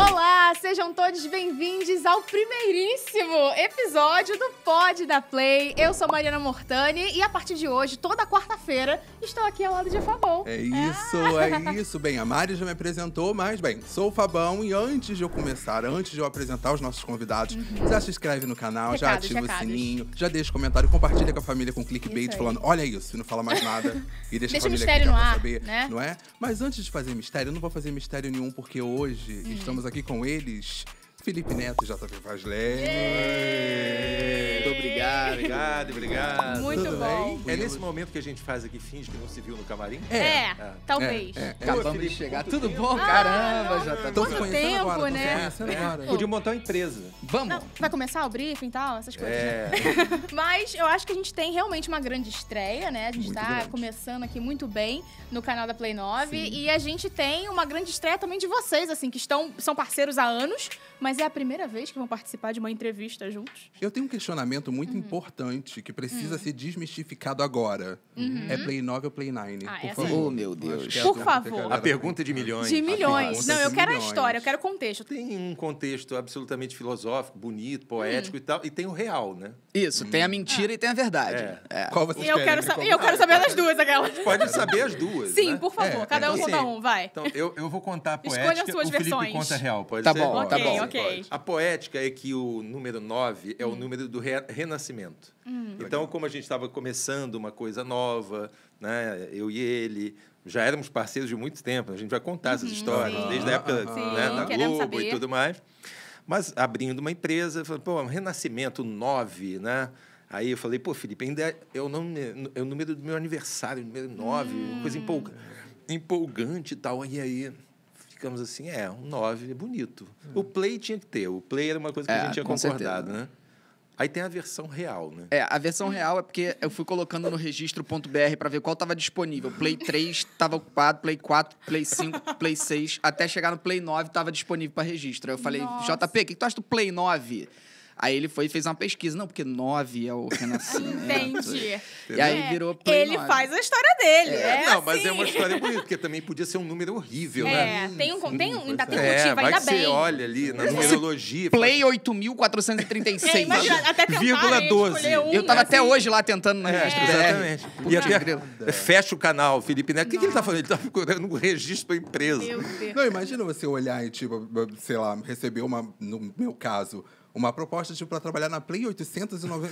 Olá, sejam todos bem-vindos ao primeiríssimo episódio do Pod da Play. Eu sou Mariana Mortani e a partir de hoje, toda quarta-feira, estou aqui ao lado de Fabão. É isso. Bem, a Mari já me apresentou, mas, bem, sou o Fabão e antes de eu apresentar os nossos convidados, já se inscreve no canal, já ativa o sininho, já deixa comentário, compartilha com a família com clickbait, falando, olha isso, e não fala mais nada. E deixa a família mistério aqui no pra ar, saber, né? Não é? Mas antes de fazer mistério, eu não vou fazer mistério nenhum, porque hoje estamos aqui com eles, Felipe Neto e JP Fazley. Muito obrigado. Muito Tudo bom. bem? É nesse momento que a gente faz aqui, finge que não se viu no camarim? Talvez. Acabamos de chegar. Tudo bom? Caramba, já tá Tô Quanto se conhecendo tempo, agora, né? tô se conhecendo agora. Podia montar uma empresa. Vamos. Não, vai começar o briefing e tal, essas coisas. É. Mas eu acho que a gente tem realmente uma grande estreia, né? A gente Muito tá grande. começando aqui muito bem no canal da Play 9. Sim. E a gente tem uma grande estreia também de vocês, assim, que são parceiros há anos, mas é a primeira vez que vão participar de uma entrevista juntos. Eu tenho um questionamento muito importante que precisa ser desmistificado agora. É Play 9 ou Play 9? Ah, por essa favor. Oh, meu Deus. Acho que é Por a favor. pergunta que A galera pergunta de milhões. De milhões. pergunta Não, eu de quero a milhões. história, eu quero o contexto. Tem um contexto absolutamente filosófico, bonito, poético e tal, e tem o real, né? Isso, tem a mentira e tem a verdade. É. Qual vocês E eu querem quero, me eu quero saber das duas, aquela. Pode saber as duas, Sim, né? por favor, É, cada um então, conta assim, um, vai. Então, eu vou contar a Escolha poética, as suas o Felipe versões. conta a real, pode Tá ser? bom, tá Ok, bom. ok. A poética é que o número 9 é o número do renascimento. Então, como a gente estava começando uma coisa nova, né, eu e ele, já éramos parceiros de muito tempo, a gente vai contar essas histórias, sim. desde a época Sim, né, da queremos Globo saber. e tudo mais. Mas abrindo uma empresa, eu falei, pô, renascimento 9, né? Aí eu falei, pô, Felipe, ainda é o número do meu aniversário, número 9, uma coisa empolgante e tal. E aí ficamos assim, um 9 é bonito. O Play tinha que ter, o Play era uma coisa que a gente tinha com concordado, certeza. né? Aí tem a versão real, né? A versão real é porque eu fui colocando no registro.br pra ver qual tava disponível. Play 3 tava ocupado, Play 4, Play 5, Play 6, até chegar no Play 9 tava disponível pra registro. Aí eu falei, Nossa. JP, o que tu acha do Play 9? Aí ele foi e fez uma pesquisa. Não, porque 9 é o renascimento. Entendi. E aí virou Play Ele 9. faz a história dele. Não, mas assim. é uma história bonita, porque também podia ser um número horrível, né? Tem um ainda tem É, motivo, vai ainda que você bem. olha ali na numerologia... Play 8.436. Imagina, até tentar Vírgula 12. escolher um, Eu tava assim. até hoje lá tentando no registro BR. Exatamente. Putz, E até grilo. fecha o canal, Felipe Neto. O que ele tá fazendo? Ele tá procurando um registro para empresa. Meu Deus. Não, imagina você olhar e, tipo, sei lá, receber no meu caso, uma proposta, tipo, pra trabalhar na Play 890.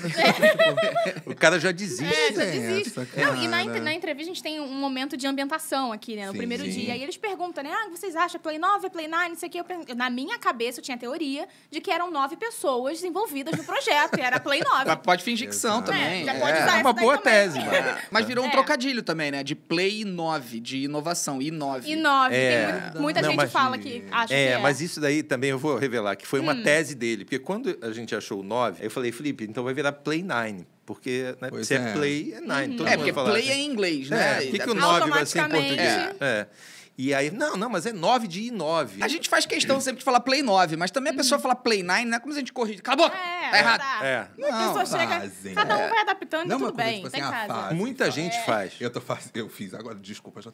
O cara já desiste. Já é desiste. essa, Não, e cara? na entrevista a gente tem um momento de ambientação aqui, né? No Sim, primeiro sim. dia. E eles perguntam, né? Vocês acham Play 9, Play 9, não sei o quê. Na minha cabeça, eu tinha a teoria de que eram 9 pessoas envolvidas no projeto. E era Play 9. Mas pode fingir que são Exato. também. já pode usar É uma essa daí boa também. tese, mano. Mas virou um É. trocadilho também, né? De Play 9, de inovação, I9. E 9. É. Tem muita Não, gente mas- fala que acha que é. Mas isso daí também eu vou revelar, que foi uma tese dele. Porque quando a gente achou o 9, eu falei, Felipe, então vai virar Play 9. Porque né, Pois se é é. Play, é 9. Todo É, mundo porque fala Play assim. é em inglês, né? Por que o 9 vai ser em Automaticamente. português? E aí, não, mas é 9 de I9. A gente faz questão sempre de falar Play 9, mas também a pessoa fala Play 9, né? Como a gente corrige? Cala a boca! Tá errado. É. A pessoa chega, fazem. cada um vai adaptando e Não, tudo uma coisa, bem. tipo Tá em assim, casa. fase. Muita gente faz. Eu fiz agora, desculpa, já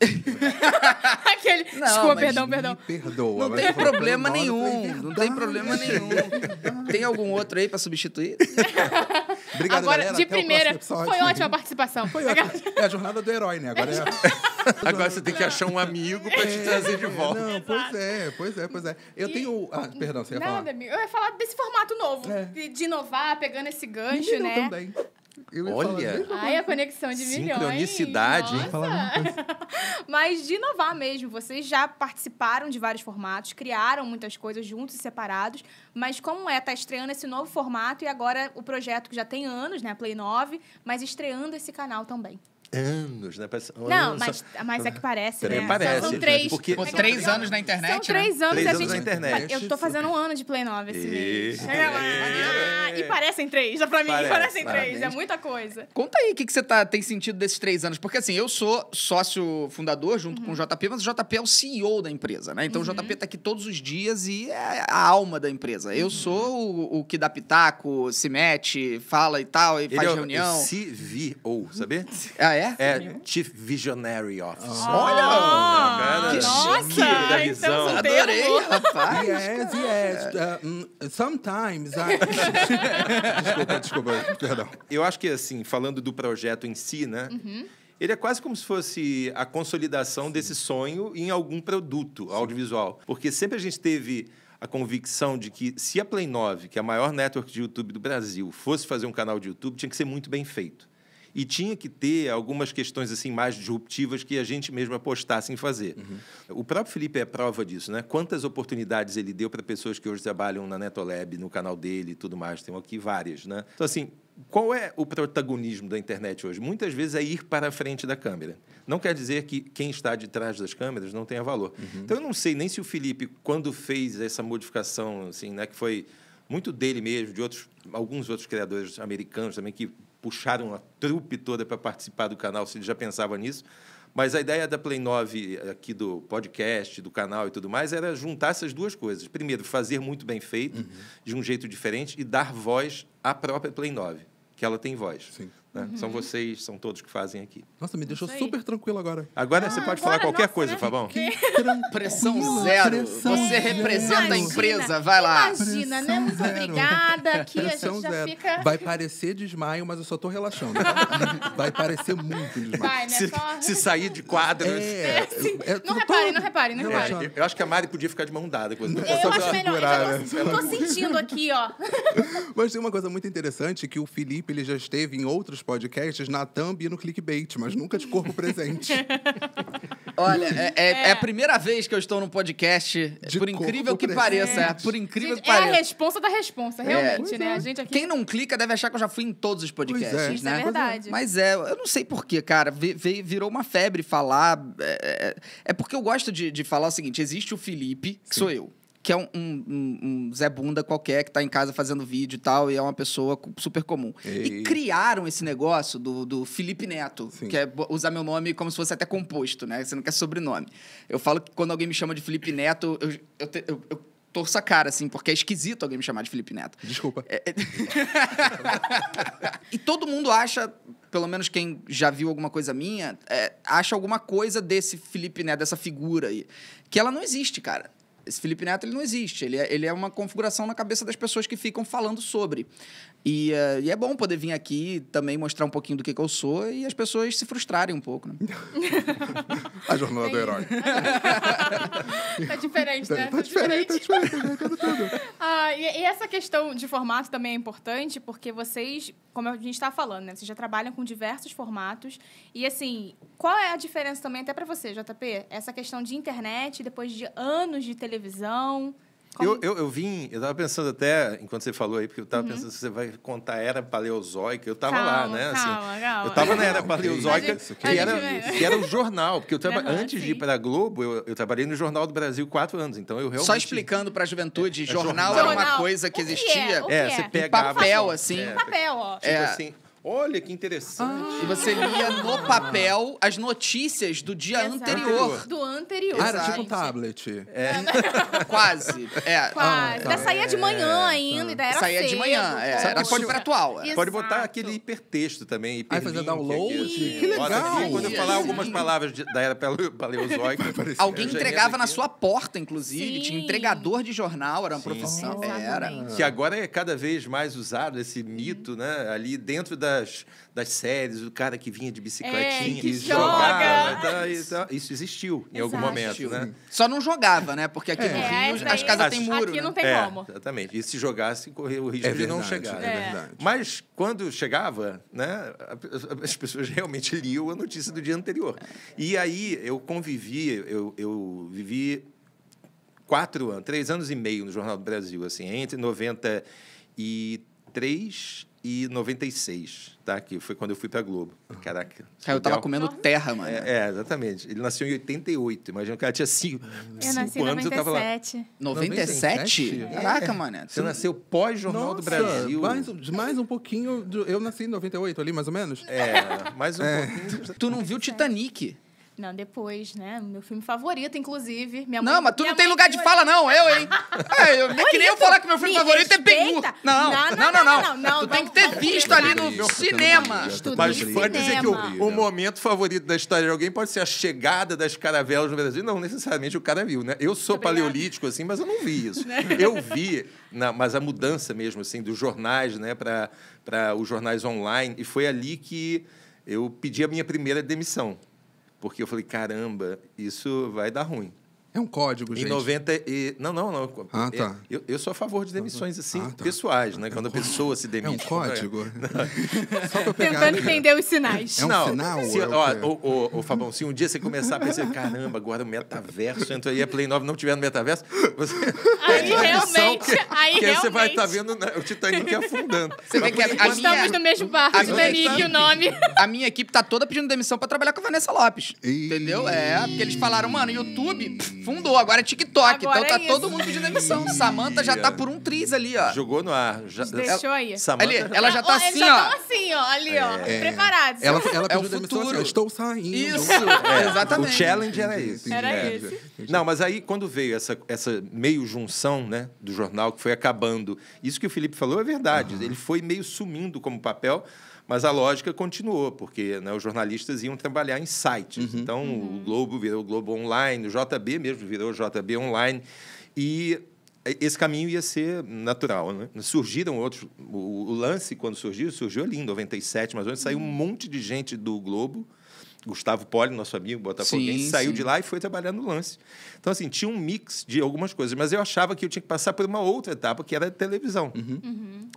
Aquele. Não, Desculpa, mas perdão. Me perdoa. Não mas tem eu falei, problema não, eu falei, nenhum. Não tem problema nenhum. Tem algum outro aí pra substituir? Obrigado, Agora, galera. de até o primeira, próximo episódio. foi ótima a participação. Foi ótimo. É a jornada do herói, né? Agora Agora você tem que achar um amigo para te trazer de volta. Não, pois é. Eu tenho... Ah, perdão, você ia falar. Nada, amigo. Eu ia falar desse formato novo. É. De inovar, pegando esse gancho, Menino né? também. Eu ia Olha. falar, mesmo. Ai, a conexão de milhões. Sincronicidade, hein? Nossa. Mas de inovar mesmo. Vocês já participaram de vários formatos, criaram muitas coisas juntos e separados. Mas como tá estreando esse novo formato e agora o projeto que já tem anos, né? Play 9, mas estreando esse canal também. Anos, né? Não, mas é que parece, né? Parece. São 3. Porque Pô, 3 anos na internet, São 3 anos. 3 e a anos gente, na internet. Eu tô fazendo um ano de Play 9 esse mês. Chega lá. Maneiro. E parecem 3. Já pra mim, parecem 3. Parabéns. É muita coisa. Conta aí o que você tem sentido desses 3 anos. Porque assim, eu sou sócio fundador junto com o JP, mas o JP é o CEO da empresa, né? Então o JP tá aqui todos os dias e é a alma da empresa. Eu sou o que dá pitaco, se mete, fala e tal, e faz reunião. Se vi ou, sabe? Ah, é? Chief Visionary Officer. Olha! Que chique da visão. Então, Adorei, rapaz. Yes. Sometimes Desculpa, perdão. Eu acho que, assim, falando do projeto em si, né? Ele é quase como se fosse a consolidação desse sonho em algum produto audiovisual. Porque sempre a gente teve a convicção de que se a Play 9, que é a maior network de YouTube do Brasil, fosse fazer um canal de YouTube, tinha que ser muito bem feito. E tinha que ter algumas questões assim mais disruptivas que a gente mesmo apostasse em fazer. O próprio Felipe é prova disso, né? Quantas oportunidades ele deu para pessoas que hoje trabalham na Netolab, no canal dele e tudo mais. Tem aqui várias, né? Então, assim, qual é o protagonismo da internet hoje? Muitas vezes é ir para a frente da câmera. Não quer dizer que quem está de trás das câmeras não tenha valor. Então, eu não sei nem se o Felipe, quando fez essa modificação, assim, né, que foi muito dele mesmo, de alguns outros criadores americanos também, que puxaram a trupe toda para participar do canal, se ele já pensava nisso. Mas a ideia da Play 9, aqui do podcast, do canal e tudo mais, era juntar essas duas coisas. Primeiro, fazer muito bem feito, de um jeito diferente, e dar voz à própria Play 9, que ela tem voz. Sim. Né? São vocês, são todos que fazem aqui. Nossa, me deixou super tranquilo agora. Agora você pode falar qualquer coisa, né? Fabão. Pressão zero. Você representa a empresa, vai lá. Imagina, né? Muito obrigada. Aqui a gente já fica... Vai parecer desmaio, mas eu só tô relaxando. Tá? Vai parecer muito desmaio. Vai, né? Se sair de quadro... Não reparem. Eu acho que a Mari podia ficar de mão dada. Eu acho melhor. Eu tô sentindo aqui, ó. Mas tem uma coisa muito interessante, que o Felipe ele já esteve em outros podcasts na thumb e no clickbait, mas nunca de corpo presente. Olha, é a primeira vez que eu estou num podcast, por incrível que pareça. Por incrível que pareça. É a responsa da responsa, realmente, né? A gente aqui... Quem não clica deve achar que eu já fui em todos os podcasts, Isso né? é verdade. Mas eu não sei porquê, cara. Virou uma febre falar. É porque eu gosto de falar o seguinte: existe o Felipe, que sou eu. Que é um Zé Bunda qualquer que tá em casa fazendo vídeo e tal, e é uma pessoa super comum. E criaram esse negócio do Felipe Neto, que é usar meu nome como se fosse até composto, né? Você não quer sobrenome. Eu falo que quando alguém me chama de Felipe Neto, eu torço a cara, assim, porque é esquisito alguém me chamar de Felipe Neto. Desculpa. E todo mundo acha, pelo menos quem já viu alguma coisa minha, acha alguma coisa desse Felipe Neto, dessa figura aí, que ela não existe, cara. Esse Felipe Neto, ele não existe. Ele é uma configuração na cabeça das pessoas que ficam falando sobre. E é bom poder vir aqui também mostrar um pouquinho do que eu sou e as pessoas se frustrarem um pouco, né? A jornada do herói. Tá diferente, né? Tá diferente. E essa questão de formato também é importante, porque vocês, como a gente tá falando, né? Vocês já trabalham com diversos formatos. E, assim, qual é a diferença também, até para você, JP? Essa questão de internet, depois de anos de televisão... Eu tava pensando até, enquanto você falou aí, porque eu tava pensando se você vai contar a era paleozoica, eu tava lá, né? Calma. Eu tava na era paleozoica, que era o jornal, porque antes de ir para a Globo, eu trabalhei no Jornal do Brasil 4 anos, então eu realmente... Só explicando para a juventude, jornal era uma coisa que existia... Você pegava... papel, assim. Papel, ó. Tipo assim... Olha, que interessante. E você lia no papel as notícias do dia anterior. Do anterior. Era tipo um tablet. Quase. Quase. Ainda saía de manhã ainda, ainda era saía cedo. de manhã, era super atual. Pode botar aquele hipertexto também. Aí fazer download. Que legal. Aqui, quando eu falar algumas palavras da era paleozoica... Alguém entregava na sua porta, inclusive. Tinha entregador de jornal, era uma profissão. Que agora é cada vez mais usado, esse mito, né? Ali dentro das séries, o cara que vinha de bicicletinha, que jogava. Isso existiu em algum momento, né? Só não jogava, né? Porque aqui no Rio as casas têm muro. Aqui não tem como. Exatamente. E se jogasse, corria o risco de não chegar. É verdade. Mas quando chegava, né, as pessoas realmente liam a notícia do dia anterior. E aí eu eu vivi 3 anos e meio no Jornal do Brasil, assim, entre 93 e 96, tá? Que foi quando eu fui pra Globo. Caraca. Eu tava comendo terra, mano. Exatamente. Ele nasceu em 88. Imagina que ela tinha 5 nasci em anos, eu tava lá. 97? Caraca, mano. Você nasceu pós-Jornal do Brasil. Mais um pouquinho... Eu nasci em 98 ali, mais ou menos. Mais um pouquinho. Tu não viu Titanic? Não, depois, né? Meu filme favorito, inclusive. Não, mas tu não tem lugar de fala, não. Eu, hein? É que nem eu falar que meu filme favorito é Ben-Hur. Não. Tu tem que ter visto ali no cinema. Mas pode dizer que o momento favorito da história de alguém pode ser a chegada das caravelas no Brasil. Não necessariamente o cara viu, né? Eu sou paleolítico, assim, mas eu não vi isso. Eu vi, mas a mudança mesmo, assim, dos jornais, né, para os jornais online. E foi ali que eu pedi a minha primeira demissão. Porque eu falei, caramba, isso vai dar ruim. É um código, gente. Em 90 e... Não. Ah, tá. Eu sou a favor de demissões, assim, pessoais, né? Quando a pessoa se demite. É um código? Só pra pegar. Tentando entender os sinais. É um sinal? Ô, Fabão, se um dia você começar a pensar, caramba, agora o metaverso, entra aí, a Play 9 não tiver no metaverso, você... Aí realmente... Que aí você vai estar vendo, né, o Titanic afundando. Você vê que estamos no mesmo barco, Titanic, o nome. A minha equipe tá toda pedindo demissão pra trabalhar com a Vanessa Lopes. Entendeu? Porque eles falaram, mano, YouTube... Fundou, agora é TikTok, agora então tá é todo mundo pedindo demissão. Samantha já tá por um triz ali, ó. Jogou no ar. Deixou aí. Ali, ela já tá assim, ó. Eles já estão assim, ó, ali, ó, preparados. Ela É o pediu demissão futuro. assim, estou saindo. Isso, O exatamente. challenge era esse. Era esse. Não, mas aí quando veio essa meio junção, né, do jornal que foi acabando, isso que o Felipe falou é verdade. Ele foi meio sumindo como papel, mas a lógica continuou, porque, né, os jornalistas iam trabalhar em sites. Então, o Globo virou o Globo Online, o JB mesmo virou o JB Online. E esse caminho ia ser natural, né? Surgiram outros... O Lance, quando surgiu ali em 97, mas onde saiu um monte de gente do Globo. Gustavo Poli, nosso amigo botafoguense, saiu de lá e foi trabalhar no Lance. Então, assim, tinha um mix de algumas coisas, mas eu achava que eu tinha que passar por uma outra etapa, que era a televisão.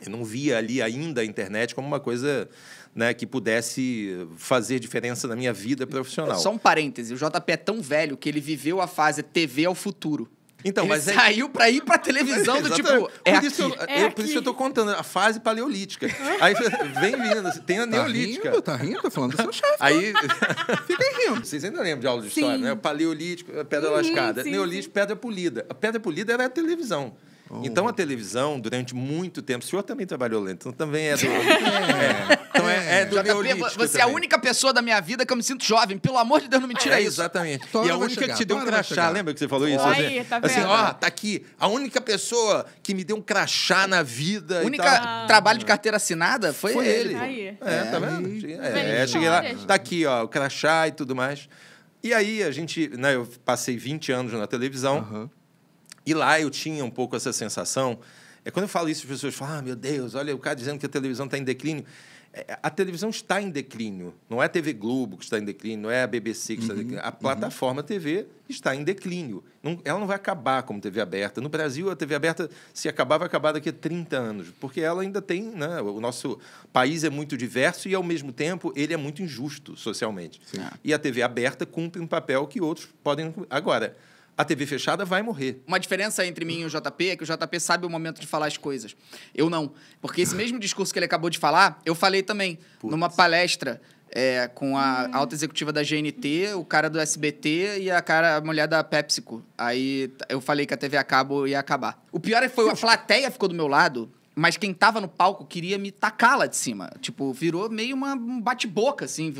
Eu não via ali ainda a internet como uma coisa, né, que pudesse fazer diferença na minha vida profissional. Só um parêntese, o JP é tão velho que ele viveu a fase TV ao futuro. Então, ele mas saiu pra ir pra televisão do tipo... Por isso eu tô contando, a fase paleolítica. Aí vem vindo, tem a neolítica. Tá rindo? Tô falando do seu chefe. Aí... Fica aí rindo. Vocês ainda lembram de aula de história, né? Paleolítico, pedra lascada. Neolítico, pedra polida. A pedra polida era a televisão. Então, a televisão, durante muito tempo... O senhor também trabalhou lá, então também é do... Então, é do neolítico Você é a única pessoa da minha vida que eu me sinto jovem. Pelo amor de Deus, não me tira isso. Exatamente. E a única que te deu um crachá, lembra que você falou isso? Aí, tá vendo? Assim, tá aqui. A única pessoa que me deu um crachá na vida. O único trabalho de carteira assinada foi ele. Aí. Tá vendo? Cheguei lá, tá aqui, ó, o crachá e tudo mais. E aí, a gente... Né, eu passei 20 anos na televisão. E lá eu tinha um pouco essa sensação. Quando eu falo isso, as pessoas falam, meu Deus, olha o cara dizendo que a televisão está em declínio. A televisão está em declínio. Não é a TV Globo que está em declínio, não é a BBC que está em declínio. A plataforma TV está em declínio. Ela não vai acabar como TV aberta. No Brasil, a TV aberta, se acabar, vai acabar daqui a 30 anos. Porque ela ainda tem... Né, o nosso país é muito diverso e, ao mesmo tempo, ele é muito injusto socialmente. Sim. E a TV aberta cumpre um papel que outros podem... Agora... A TV fechada vai morrer. Uma diferença entre mim e o JP é que o JP sabe o momento de falar as coisas. Eu não. Porque esse mesmo discurso que ele acabou de falar, eu falei também. Numa palestra com a alta executiva da GNT, o cara do SBT e a mulher da PepsiCo. Aí eu falei que a TV a cabo ia acabar. O pior foi a plateia ficou do meu lado... Mas quem tava no palco queria me tacar lá de cima. Tipo, virou meio um bate-boca, assim.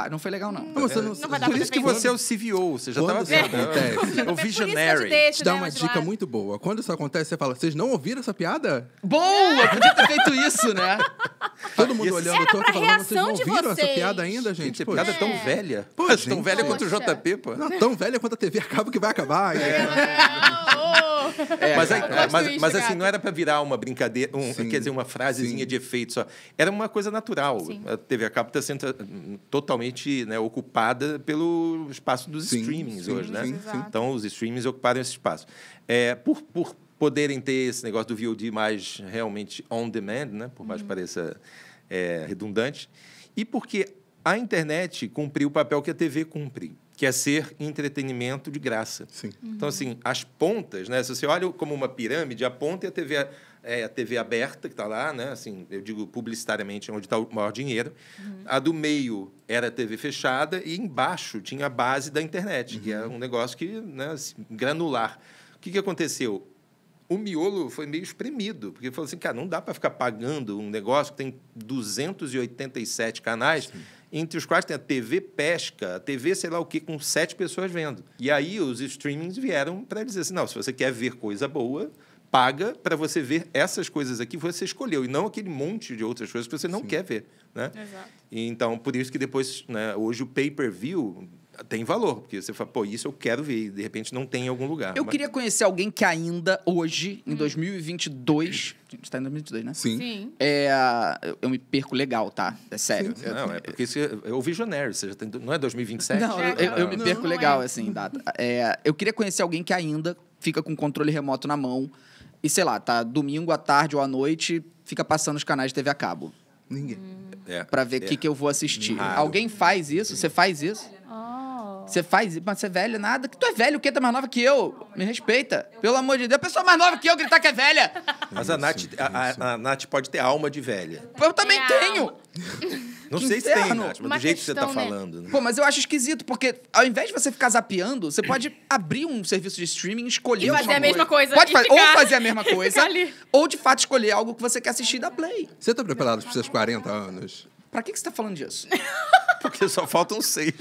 Não foi legal, não. Não vai dar Por pra isso que você é o CVO, você já estava Quando isso acontece, o visionary. te dá uma dica muito boa. Quando isso acontece, você fala, vocês não ouviram essa piada? Boa! Podia ter feito isso, né? Todo mundo olhando torto e falando, vocês não reação de ouviram essa vocês. piada ainda, gente? Gente, a piada é tão velha. Pô, Tão gente. velha quanto o JP, pô. Não, tão velha quanto a TV acaba que vai acabar. Mas assim, não era para virar uma brincadeira, quer dizer, uma frasezinha de efeito só. Era uma coisa natural. Sim. A TV a cabo está sendo totalmente, né, ocupada pelo espaço dos streamings hoje, né? Então, os streamings ocuparam esse espaço. Por poderem ter esse negócio do VOD mais realmente on demand, né? Por mais que pareça redundante, e porque a internet cumpriu o papel que a TV cumpre, que é ser entretenimento de graça. Sim. Então, assim, as pontas, né? Se você olha como uma pirâmide, a ponta é a TV aberta, que está lá, né? Assim, eu digo publicitariamente, onde está o maior dinheiro. A do meio era a TV fechada e embaixo tinha a base da internet, que era um negócio que, né, assim, granular. O que aconteceu? O miolo foi meio espremido, porque falou assim, cara, não dá para ficar pagando um negócio que tem 287 canais Entre os quais tem a TV Pesca, a TV sei lá o que, com 7 pessoas vendo. E aí os streamings vieram para dizer assim, não, se você quer ver coisa boa, paga para você ver essas coisas aqui que você escolheu, e não aquele monte de outras coisas que você não quer ver. Né? Exato. E, então, por isso que depois, né, hoje o pay-per-view tem valor, porque você fala, pô, isso eu quero ver, e de repente não tem em algum lugar. Eu queria conhecer alguém que ainda, hoje, em 2022... A gente tá em 2022, né? Sim. Eu me perco legal, tá? É sério. Não, é porque é o Visionário, você já tem, não é 2027? Não, eu me perco Não legal, é. assim, data. Eu queria conhecer alguém que ainda fica com o controle remoto na mão e, sei lá, tá domingo à tarde ou à noite, fica passando os canais de TV a cabo. Ninguém. Pra ver o que eu vou assistir. Raro. Alguém faz isso? Você faz isso? Você faz isso? Mas você é velha? Nada. Que tu é velho, o quê? Tu é mais nova que eu? Me respeita. Pelo amor de Deus. A pessoa mais nova que eu gritar que é velha. Mas a Nath pode ter alma de velha. Eu também tenho. Não Que sei se tem, inferno. Nath, mas Uma do jeito que você tá questão, né? falando. Né? Pô, mas eu acho esquisito, porque ao invés de você ficar zapeando, você pode abrir um serviço de streaming, escolher E fazer alguma a mesma coisa. Pode E fazer, ficar- ou fazer a mesma coisa, ficar ali. ou de fato escolher algo que você quer assistir e dar play. Você tá preparado para seus 40 anos? Pra que você tá falando disso? Porque só faltam 6.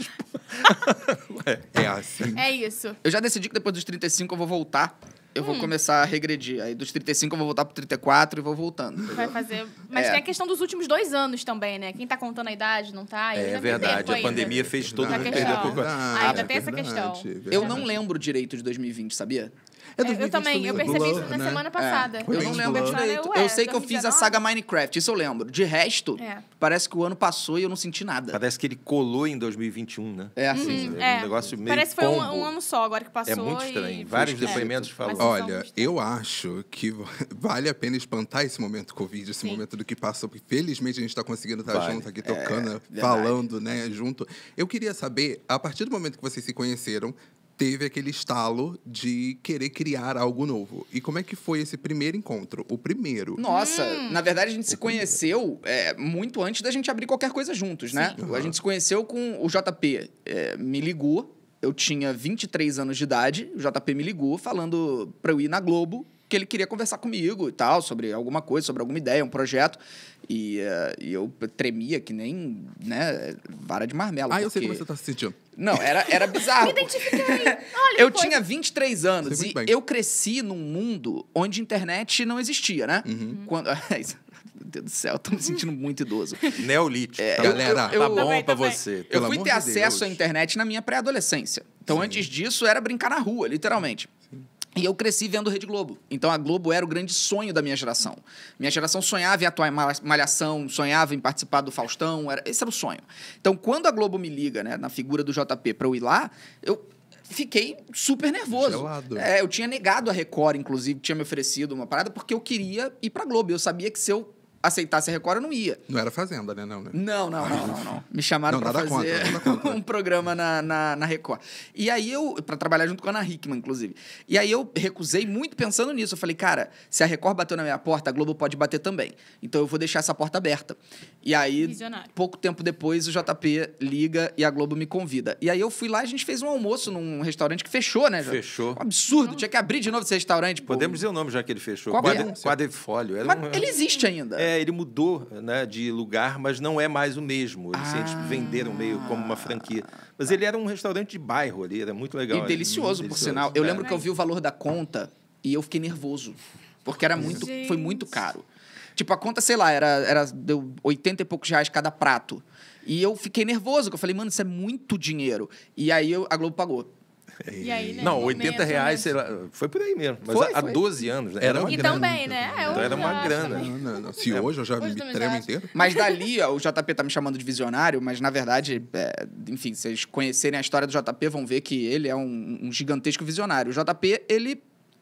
É assim. É isso. Eu já decidi que depois dos 35 eu vou voltar. Eu vou começar a regredir. Aí dos 35 eu vou voltar pro 34 e vou voltando. Vai fazer. Mas tem a questão dos últimos 2 anos também, né? Quem tá contando a idade, não tá? Eu ainda É me verdade, perco a ainda. pandemia fez todo Na mundo questão. perder um pouco. Ainda tem essa questão. Eu não lembro direito de 2020, sabia? É Eu 2020 também, eu foi percebi Blur, isso na né? semana passada. Foi Eu bem não lembro Blur. direito. Ué, Eu sei que eu fiz a 2019? saga Minecraft, isso eu lembro. De resto, É. parece que o ano passou e eu não senti nada. Parece que ele colou em 2021, né? É assim. Um negócio meio Parece que foi um combo. ano só agora que passou. É muito e- estranho. Vários depoimentos falam. Mas- Olha, eu acho que vale a pena espantar esse momento Covid, esse Sim. momento do que passou, porque felizmente a gente está conseguindo estar Vale. junto aqui, tocando, verdade. falando, né, junto. Eu queria saber, a partir do momento que vocês se conheceram, teve aquele estalo de querer criar algo novo. E como é que foi esse primeiro encontro? O primeiro. Nossa, na verdade a gente se conheceu muito antes da gente abrir qualquer coisa juntos, né? A gente se conheceu com o JP, me ligou, eu tinha 23 anos de idade, o JP me ligou falando pra eu ir na Globo, que ele queria conversar comigo e tal, sobre alguma coisa, sobre alguma ideia, um projeto. E eu tremia que nem, né, vara de marmelo. Ah, eu sei porque- como você está se sentindo. Não, era bizarro. Me identifiquei. Olha, Eu que coisa. tinha 23 anos Sei e muito bem. eu cresci num mundo onde internet não existia, né? Quando... Meu Deus do céu, eu tô me sentindo muito idoso. Neolítico. Galera, eu- Tá bom Também, pra também. você. Eu Pelo fui amor ter de acesso Deus. à internet na minha pré-adolescência. Então, antes disso, era brincar na rua, literalmente. E eu cresci vendo Rede Globo. Então, a Globo era o grande sonho da minha geração. Minha geração sonhava em atuar em Malhação, sonhava em participar do Faustão. Esse era o sonho. Então, quando a Globo me liga, né, na figura do JP, pra eu ir lá, eu fiquei super nervoso. Gelado. Eu tinha negado a Record, inclusive, tinha me oferecido uma parada, porque eu queria ir pra Globo. Eu sabia que se eu aceitasse a Record, eu não ia. Não era Fazenda, né? Não, né? Não. Me chamaram Não, pra nada fazer contra, nada contra. um programa na Record. E aí pra trabalhar junto com a Ana Hickman, inclusive. E aí eu recusei muito pensando nisso. Eu falei, cara, se a Record bateu na minha porta, a Globo pode bater também. Então eu vou deixar essa porta aberta. E aí, Visionário. pouco tempo depois, o JP liga e a Globo me convida. E aí eu fui lá e a gente fez um almoço num restaurante que fechou, né? Fechou. Um absurdo. Tinha que abrir de novo esse restaurante. pô. Podemos dizer o nome já que ele fechou. Qual é? Quadrifólio. Era Mas ele existe ainda. Ele mudou, né, de lugar, mas não é mais o mesmo. Eles venderam meio como uma franquia. Mas ele era um restaurante de bairro ali, era muito legal. E delicioso, por sinal. Eu lembro que eu vi o valor da conta e eu fiquei nervoso. Porque era foi muito caro. Tipo, a conta, sei lá, deu 80 e poucos reais cada prato. E eu fiquei nervoso, porque eu falei, mano, isso é muito dinheiro. E aí a Globo pagou. E aí, né? Não, Momento, 80 reais, sei momento. lá, foi por aí mesmo. Mas Foi, há foi. 12 anos, né? Era uma E grana. também, né? Então era uma acho grana. também. Não. Se hoje eu já Hoje me também tremo já inteiro. Mas dali, ó, o JP tá me chamando de visionário, mas na verdade, enfim, se vocês conhecerem a história do JP, vão ver que ele é um gigantesco visionário. O JP, ele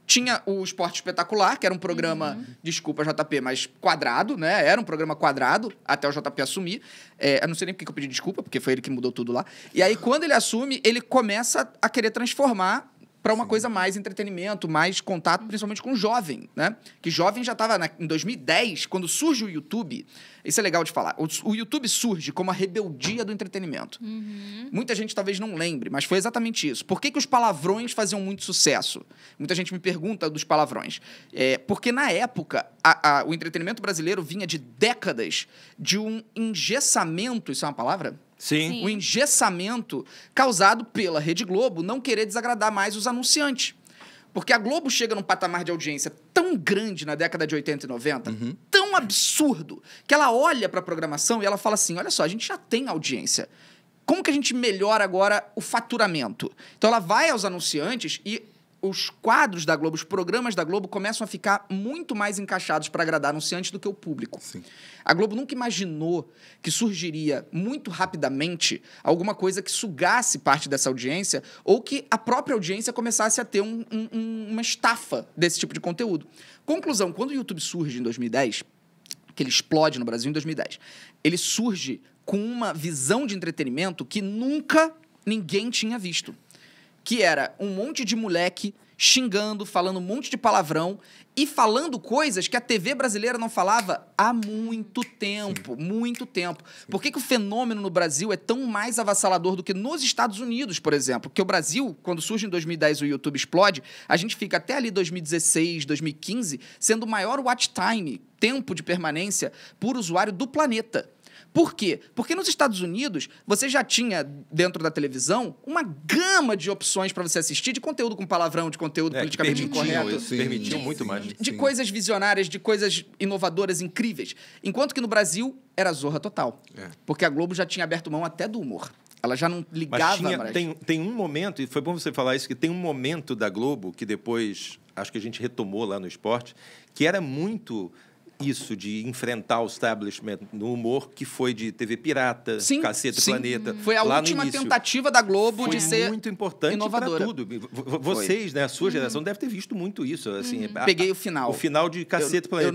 tinha o Esporte Espetacular, que era um programa, desculpa, JP, mas quadrado, né? Era um programa quadrado, até o JP assumir. Eu não sei nem por que eu pedi desculpa, porque foi ele que mudou tudo lá. E aí, quando ele assume, ele começa a querer transformar para uma coisa mais entretenimento, mais contato, principalmente com o jovem, né? Que jovem já estava em 2010, quando surge o YouTube. Isso é legal de falar. O YouTube surge como a rebeldia do entretenimento. Muita gente talvez não lembre, mas foi exatamente isso. Por que os palavrões faziam muito sucesso? Muita gente me pergunta dos palavrões. Porque, na época, o entretenimento brasileiro vinha de décadas de um engessamento... Isso é uma palavra? Sim. O engessamento causado pela Rede Globo não querer desagradar mais os anunciantes. Porque a Globo chega num patamar de audiência tão grande na década de 80 e 90, tão absurdo, que ela olha para a programação e ela fala assim, olha só, a gente já tem audiência. Como que a gente melhora agora o faturamento? Então ela vai aos anunciantes e os quadros da Globo, os programas da Globo começam a ficar muito mais encaixados para agradar anunciantes do que o público. Sim. A Globo nunca imaginou que surgiria muito rapidamente alguma coisa que sugasse parte dessa audiência ou que a própria audiência começasse a ter uma estafa desse tipo de conteúdo. Conclusão, quando o YouTube surge em 2010, que ele explode no Brasil em 2010, ele surge com uma visão de entretenimento que nunca ninguém tinha visto. Que era um monte de moleque xingando, falando um monte de palavrão e falando coisas que a TV brasileira não falava há muito tempo, muito tempo. Por que o fenômeno no Brasil é tão mais avassalador do que nos Estados Unidos, por exemplo? Porque o Brasil, quando surge em 2010 o YouTube explode, a gente fica até ali 2016, 2015, sendo o maior watch time, tempo de permanência, por usuário do planeta. Por quê? Porque nos Estados Unidos, você já tinha, dentro da televisão, uma gama de opções para você assistir, de conteúdo com palavrão, de conteúdo politicamente incorreto. Permitiam muito mais. De coisas visionárias, de coisas inovadoras, incríveis. Enquanto que no Brasil, era zorra total. Porque a Globo já tinha aberto mão até do humor. Ela já não ligava mais. Tem um momento, e foi bom você falar isso, que tem um momento da Globo, que depois, acho que a gente retomou lá no esporte, que era muito... isso de enfrentar o establishment no humor, que foi de TV pirata, Cacete Planeta. Foi a última tentativa da Globo de ser muito importante inovadora. para tudo. Vocês, né, a sua geração, deve ter visto muito isso. Assim, peguei o final. O final de Cacete Planeta.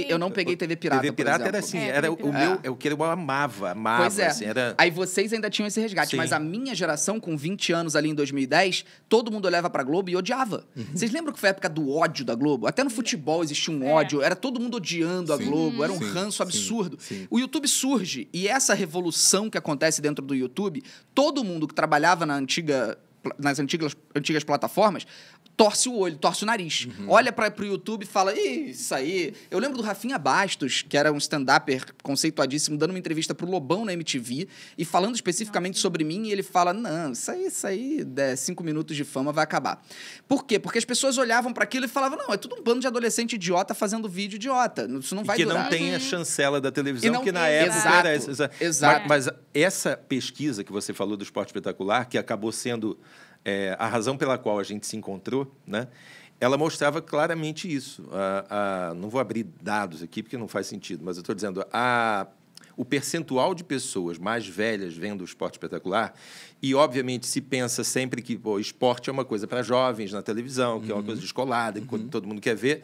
Eu não peguei TV pirata, TV pirata era assim, era o que eu amava. Pois é. Assim, era... Aí vocês ainda tinham esse resgate, mas a minha geração, com 20 anos ali em 2010, todo mundo olhava pra Globo e odiava. Vocês lembram que foi a época do ódio da Globo? Até no futebol existia um ódio, era todo mundo odiando a Globo, era um ranço absurdo. O YouTube surge, e essa revolução que acontece dentro do YouTube, todo mundo que trabalhava nas antigas plataformas torce o olho, torce o nariz. Olha para o YouTube e fala, isso aí... Eu lembro do Rafinha Bastos, que era um stand-upper conceituadíssimo, dando uma entrevista pro Lobão na MTV e falando especificamente sobre mim, e ele fala, não, isso aí 5 minutos de fama vai acabar. Por quê? Porque as pessoas olhavam para aquilo e falavam, não, é tudo um bando de adolescente idiota fazendo vídeo idiota, isso não vai durar. Que não tem a chancela da televisão, que na época exato, era essa. Exato. Mas essa pesquisa que você falou do Esporte Espetacular, que acabou sendo... a razão pela qual a gente se encontrou, né? Ela mostrava claramente isso. Não vou abrir dados aqui, porque não faz sentido, mas eu estou dizendo, o percentual de pessoas mais velhas vendo o Esporte Espetacular, e, obviamente, se pensa sempre que esporte é uma coisa para jovens na televisão, que é uma coisa descolada, que todo mundo quer ver,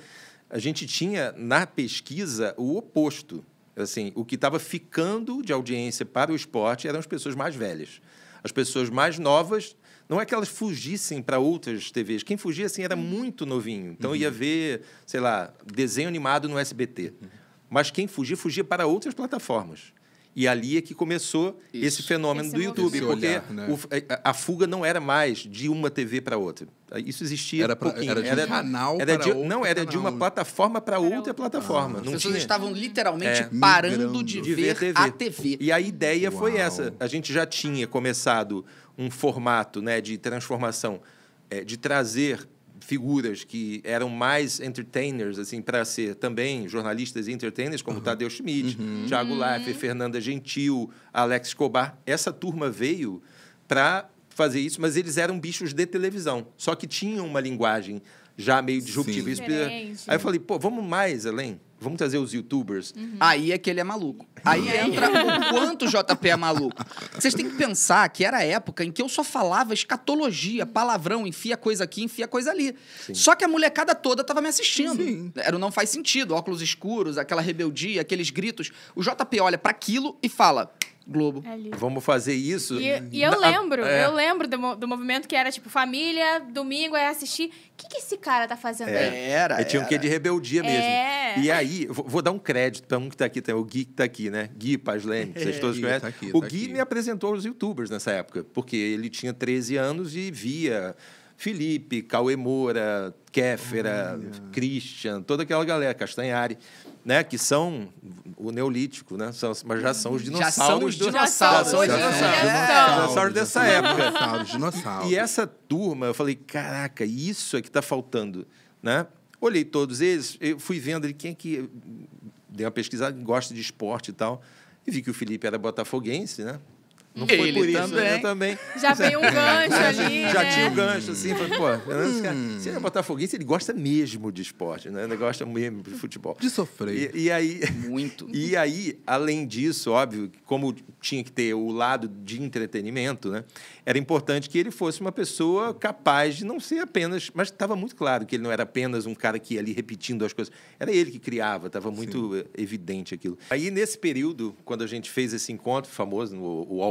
a gente tinha, na pesquisa, o oposto. Assim, o que estava ficando de audiência para o esporte eram as pessoas mais velhas. As pessoas mais novas... Não é que elas fugissem para outras TVs. Quem fugia, assim, era muito novinho. Então, ia ver, sei lá, desenho animado no SBT. Mas quem fugia para outras plataformas. E ali é que começou esse fenômeno do YouTube. Esse porque olhar, né? a fuga não era mais de uma TV para outra. Isso existia pouquinho. Era de um canal era para de, outro Não, era canal. de uma plataforma para outra plataforma. As Não pessoas tinha... estavam literalmente parando de ver a TV. E a ideia foi essa. A gente já tinha começado um formato, né, de transformação, de trazer figuras que eram mais entertainers, assim, para ser também jornalistas e entertainers, como Tadeu Schmidt, Thiago Leifert, Fernanda Gentil, Alex Escobar. Essa turma veio para fazer isso, mas eles eram bichos de televisão, só que tinham uma linguagem já meio disruptiva. Aí eu falei, vamos mais além? Vamos trazer os YouTubers. Aí é que ele é maluco. Aí entra o quanto o JP é maluco. Vocês têm que pensar que era a época em que eu só falava escatologia, palavrão, enfia coisa aqui, enfia coisa ali. Só que a molecada toda tava me assistindo. Era Não Faz Sentido, óculos escuros, aquela rebeldia, aqueles gritos. O JP olha para aquilo e fala... Globo. Vamos fazer isso. E eu lembro do movimento que era tipo, família, domingo, é assistir. O que esse cara tá fazendo aí? Tinha um quê de rebeldia mesmo. E aí, vou dar um crédito para um que tá aqui, o Gui que tá aqui, né? Gui Pazlene, vocês todos conhecem. O Gui me apresentou aos YouTubers nessa época, porque ele tinha 13 anos e via Felipe, Cauê Moura, Kéfera, Christian, toda aquela galera, Castanhari, né? Que são o Neolítico, né? Mas já são os dinossauros. Já são os dinossauros. Dinossauros dessa época. Dinossauros. E essa turma, eu falei, caraca, isso é que está faltando, né? Olhei todos eles, eu fui vendo ali quem é que... Dei uma pesquisada, gosta de esporte e tal, e vi que o Felipe era botafoguense, né? Não foi Ele por isso, também. eu também. Já veio um gancho ali, Já né? tinha um gancho, assim. Falei, pô, esse cara, se ele é botafoguense, ele gosta mesmo de esporte, né? Ele gosta mesmo de futebol. De sofrer. E aí... Muito. E aí, além disso, óbvio, como tinha que ter o lado de entretenimento, né? Era importante que ele fosse uma pessoa capaz de não ser apenas... Mas estava muito claro que ele não era apenas um cara que ia ali repetindo as coisas. Era ele que criava, estava muito evidente aquilo. Aí, nesse período, quando a gente fez esse encontro famoso, o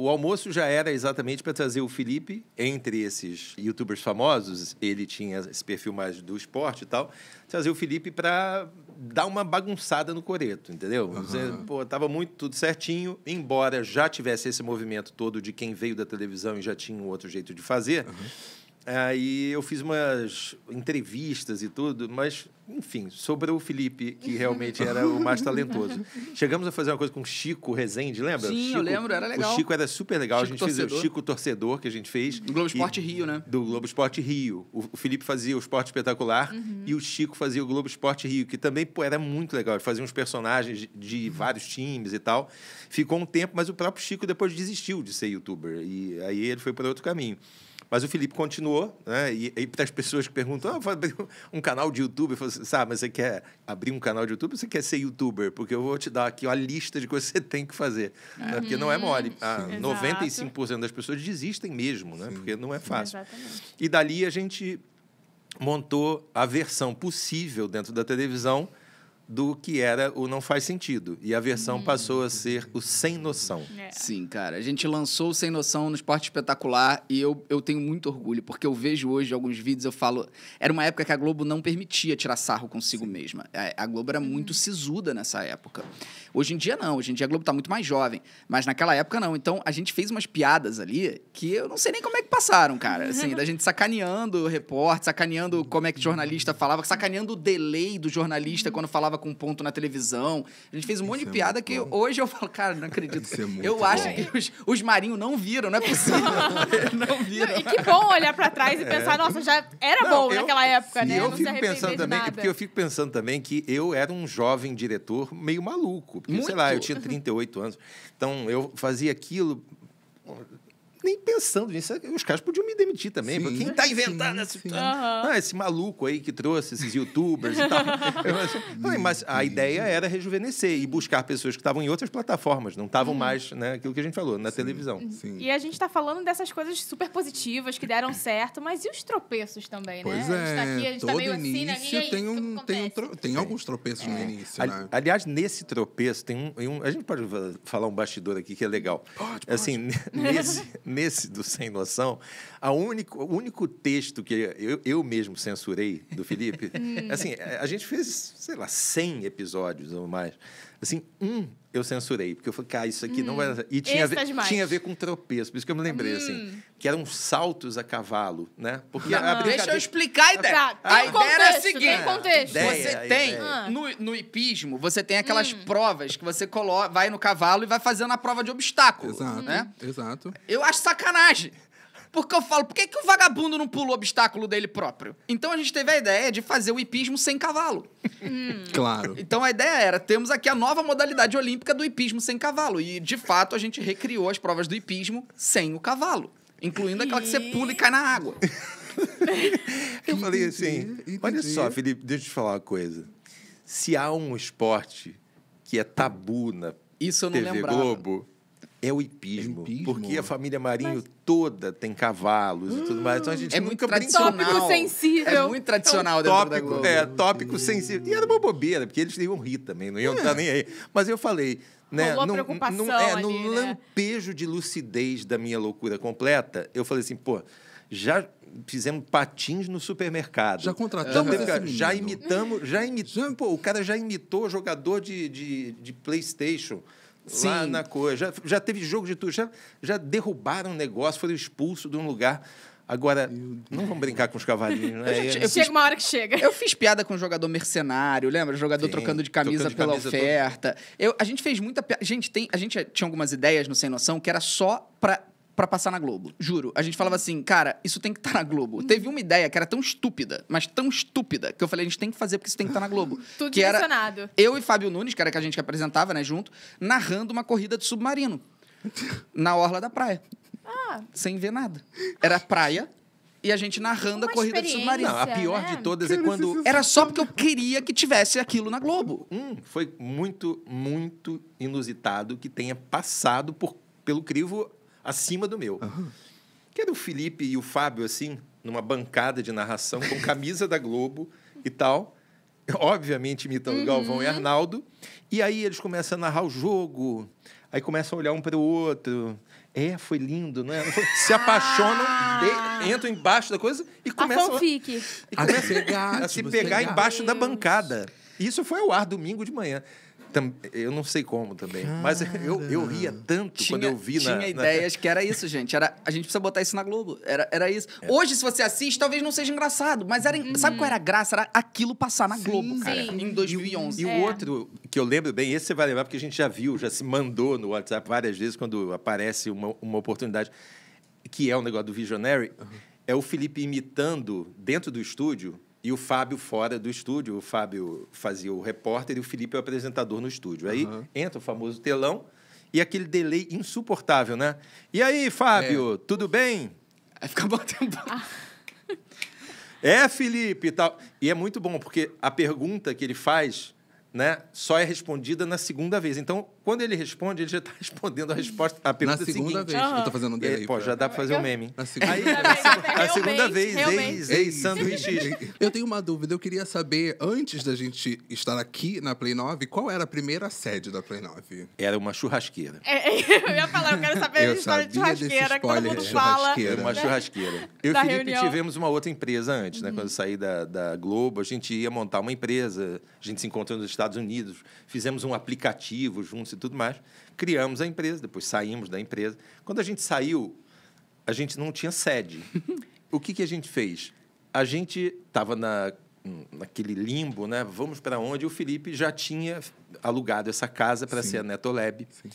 almoço já era exatamente para trazer o Felipe, entre esses youtubers famosos, ele tinha esse perfil mais do esporte e tal, trazer o Felipe para dar uma bagunçada no coreto, entendeu? Pô, tava muito tudo certinho, embora já tivesse esse movimento todo de quem veio da televisão e já tinha um outro jeito de fazer. Aí eu fiz umas entrevistas e tudo, mas, enfim, sobre o Felipe, que realmente era o mais talentoso. Chegamos a fazer uma coisa com o Chico Rezende, lembra? Sim, Chico, eu lembro, era legal. O Chico era super legal. Chico a gente fez Torcedor. o Chico Torcedor, que a gente fez. Do Globo Esporte Rio, né? Do Globo Esporte Rio. O Felipe fazia o Esporte Espetacular e o Chico fazia o Globo Esporte Rio, que também pô, era muito legal. Ele fazia uns personagens de vários times e tal. Ficou um tempo, mas o próprio Chico depois desistiu de ser youtuber. E aí ele foi para outro caminho. Mas o Felipe continuou, né? E para as pessoas que perguntam, vou abrir um canal de YouTube, eu falo assim, sabe, mas você quer abrir um canal de YouTube ou você quer ser youtuber? Porque eu vou te dar aqui uma lista de coisas que você tem que fazer. Né? Porque não é mole. 95% das pessoas desistem mesmo, né? Porque não é fácil. Exatamente. E dali a gente montou a versão possível dentro da televisão do que era o Não Faz Sentido. E a versão passou a ser o Sem Noção. Sim, cara. A gente lançou o Sem Noção no Esporte Espetacular e eu tenho muito orgulho, porque eu vejo hoje alguns vídeos, eu falo... Era uma época que a Globo não permitia tirar sarro consigo mesma. A Globo era muito sisuda nessa época. Hoje em dia, não. Hoje em dia, a Globo tá muito mais jovem. Mas naquela época, não. Então, a gente fez umas piadas ali que eu não sei nem como é que passaram, cara. Assim, da gente sacaneando o repórter, sacaneando como é que o jornalista falava, sacaneando o delay do jornalista quando falava com um ponto na televisão. A gente fez um monte de piada que hoje eu falo, cara, não acredito. Eu acho que os marinhos não viram, não é possível. Não viram. E que bom olhar pra trás e pensar, nossa, já era bom naquela época, né? Eu Não fico se pensando arrepender de também, nada. porque eu fico pensando também que eu era um jovem diretor meio maluco. Porque, sei lá, eu tinha 38 anos. Então, eu fazia aquilo... Nem pensando nisso, os caras podiam me demitir também. Porque quem está inventando esse maluco aí que trouxe esses youtubers e tal. Mas a ideia era rejuvenescer e buscar pessoas que estavam em outras plataformas, não estavam mais, né, aquilo que a gente falou, na televisão. Sim. E a gente tá falando dessas coisas super positivas que deram certo, mas e os tropeços também, Pois né? A gente tá aqui, a gente todo tá meio assim, né? início E aí, tem alguns tropeços no início, né? Aliás, nesse tropeço, tem a gente pode falar um bastidor aqui que é legal. Pode. Assim, nesse do Sem Noção, o único texto que eu mesmo censurei do Felipe, assim, a gente fez, sei lá, 100 episódios ou mais. Assim, eu censurei, porque eu falei, cara, isso aqui não vai... E tinha a ver com tropeço, por isso que eu me lembrei, assim, que eram saltos a cavalo, né? Porque Deixa eu explicar a ideia. Tá, A tem um ideia era a contexto, seguinte. tem um contexto. Você tem, no hipismo, você tem aquelas provas que você vai no cavalo e vai fazendo a prova de obstáculo. Exato, Né? exato. Eu acho sacanagem. Porque eu falo, por que o vagabundo não pula o obstáculo dele próprio? Então a gente teve a ideia de fazer o hipismo sem cavalo. Claro. Então a ideia era, temos aqui a nova modalidade olímpica do hipismo sem cavalo. E, de fato, a gente recriou as provas do hipismo sem o cavalo. Incluindo aquela que você pula e cai na água. Eu falei assim, olha só, Felipe, deixa eu te falar uma coisa. Se há um esporte que é tabu na Isso eu não TV lembrava. Globo, é o hipismo. É hipismo. Porque a família Marinho toda tem cavalos e tudo mais. Então a gente É muito nunca tradicional. Tópico sensível. É muito tradicional dentro da tópico, Globo. tópico sensível. E era uma bobeira, porque eles iam rir também, não iam estar nem aí. Mas eu falei, né, Rolou a preocupação no ali, né? lampejo de lucidez da minha loucura completa, eu falei assim, pô, já fizemos patins no supermercado. Já contratamos esse Já menino. imitamos. Pô, o cara já imitou jogador de PlayStation. Lá Sim. na coisa. Já teve jogo de tudo. Já derrubaram um negócio, foram expulsos de um lugar. Agora, não vamos brincar com os cavalinhos, né? Chega uma hora que chega. Eu fiz piada com o jogador mercenário, lembra? O jogador trocando de camisa pela oferta. A gente fez muita piada. A gente tinha algumas ideias no Sem Noção que era só pra passar na Globo. Juro. A gente falava assim, cara, isso tem que estar na Globo. Teve uma ideia que era tão estúpida, mas tão estúpida, que eu falei, a gente tem que fazer porque isso tem que estar na Globo. Tudo que direcionado. Era eu e Fábio Nunes, que era que a gente apresentava, né, junto, narrando uma corrida de submarino. Na orla da praia. Sem ver nada. Era praia e a gente narrando a corrida de submarino. Não, a pior de todas é quando... Era só porque eu queria que tivesse aquilo na Globo. Foi muito, muito inusitado que tenha passado pelo crivo acima do meu. Que era o Felipe e o Fábio, assim, numa bancada de narração, com camisa da Globo e tal. Obviamente imitando Galvão e Arnaldo. E aí eles começam a narrar o jogo. Aí começam a olhar um para o outro. Foi lindo, né? Se apaixonam, entram embaixo da coisa e começam a se pegar embaixo da bancada. Isso foi ao ar domingo de manhã. Eu não sei como também, mas eu ria tanto quando eu vi Tinha ideias que era isso, gente. A gente precisa botar isso na Globo. Era isso. Hoje, se você assiste, talvez não seja engraçado, mas sabe qual era a graça? Era aquilo passar na Globo, cara, em 2011. E o outro que eu lembro bem, esse você vai lembrar porque a gente já viu, já se mandou no WhatsApp várias vezes quando aparece uma oportunidade, que é o negócio do Visionary, é o Felipe imitando dentro do estúdio e o Fábio fora do estúdio. O Fábio fazia o repórter e o Felipe o apresentador no estúdio. Aí entra o famoso telão e aquele delay insuportável, né? E aí, Fábio, tudo bem? Aí fica batendo... Felipe e tal. E é muito bom, porque a pergunta que ele faz, né, só é respondida na segunda vez. Então, quando ele responde, ele já está respondendo a pergunta seguinte. Na segunda vez. Eu tô fazendo um delay. Já dá para fazer um meme. Na segunda Aí, a segunda vez, sanduíche. Eu tenho uma dúvida. Eu queria saber, antes da gente estar aqui na Play 9, qual era a primeira sede da Play 9? Era uma churrasqueira. Eu ia falar, eu quero saber a história de churrasqueira, que todo mundo fala. Uma churrasqueira. Eu e o Felipe tivemos uma outra empresa antes, né? Quando eu saí da Globo, a gente ia montar uma empresa, a gente se encontrou nos Estados Unidos, fizemos um aplicativo juntos e tudo mais, criamos a empresa, depois saímos da empresa. Quando a gente saiu, a gente não tinha sede. O que a gente fez? A gente estava naquele limbo, né? Vamos para onde? O Felipe já tinha alugado essa casa para ser a Netolab. Sim.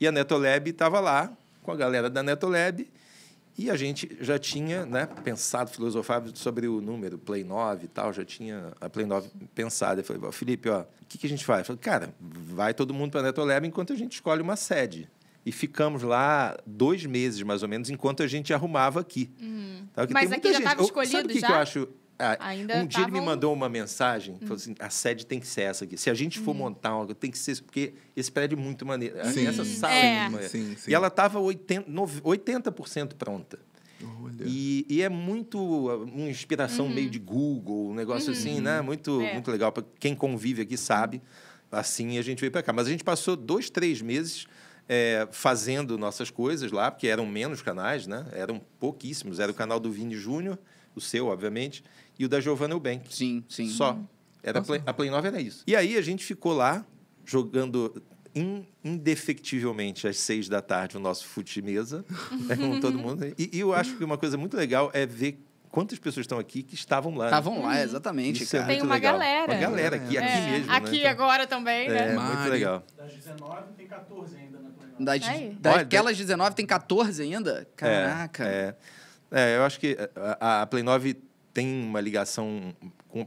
E a Netolab estava lá com a galera da Netolab e a gente já tinha, né, pensado, filosofado sobre o número Play 9 e tal, já tinha a Play 9 pensada. Eu falei, Felipe, o que a gente faz? Eu falei, cara, vai todo mundo para a Netolab enquanto a gente escolhe uma sede. E ficamos lá 2 meses, mais ou menos, enquanto a gente arrumava aqui. Mas aqui já estava escolhido, sabe o que já? que eu acho? Ainda um dia ele me mandou uma mensagem, falou assim, a sede tem que ser essa aqui. Se a gente for montar algo, tem que ser... Porque esse prédio é muito maneiro. Sim. Essa sala é muito maneira. Sim. E ela estava 80% pronta. E é muito uma inspiração meio de Google, um negócio assim, né? Muito legal. Para quem convive aqui sabe. Assim a gente veio para cá. Mas a gente passou 2, 3 meses fazendo nossas coisas lá, porque eram menos canais, né? Eram pouquíssimos. Era o canal do Vini Júnior, o seu, obviamente, e o da Giovanna Eubank. Sim. Só. A Play 9 era isso. E aí a gente ficou lá jogando indefectivelmente às 6 da tarde o nosso fute-mesa, com todo mundo. E eu acho que uma coisa muito legal é ver quantas pessoas estão aqui que estavam lá. Estavam lá, exatamente. Isso é Tem muito uma legal. galera. Uma galera aqui mesmo. Aqui né? agora também, né? Muito legal. Das 19, tem 14 ainda na Play 9. Daquelas 19, tem 14 ainda? Caraca. Eu acho que a Play 9 tem uma ligação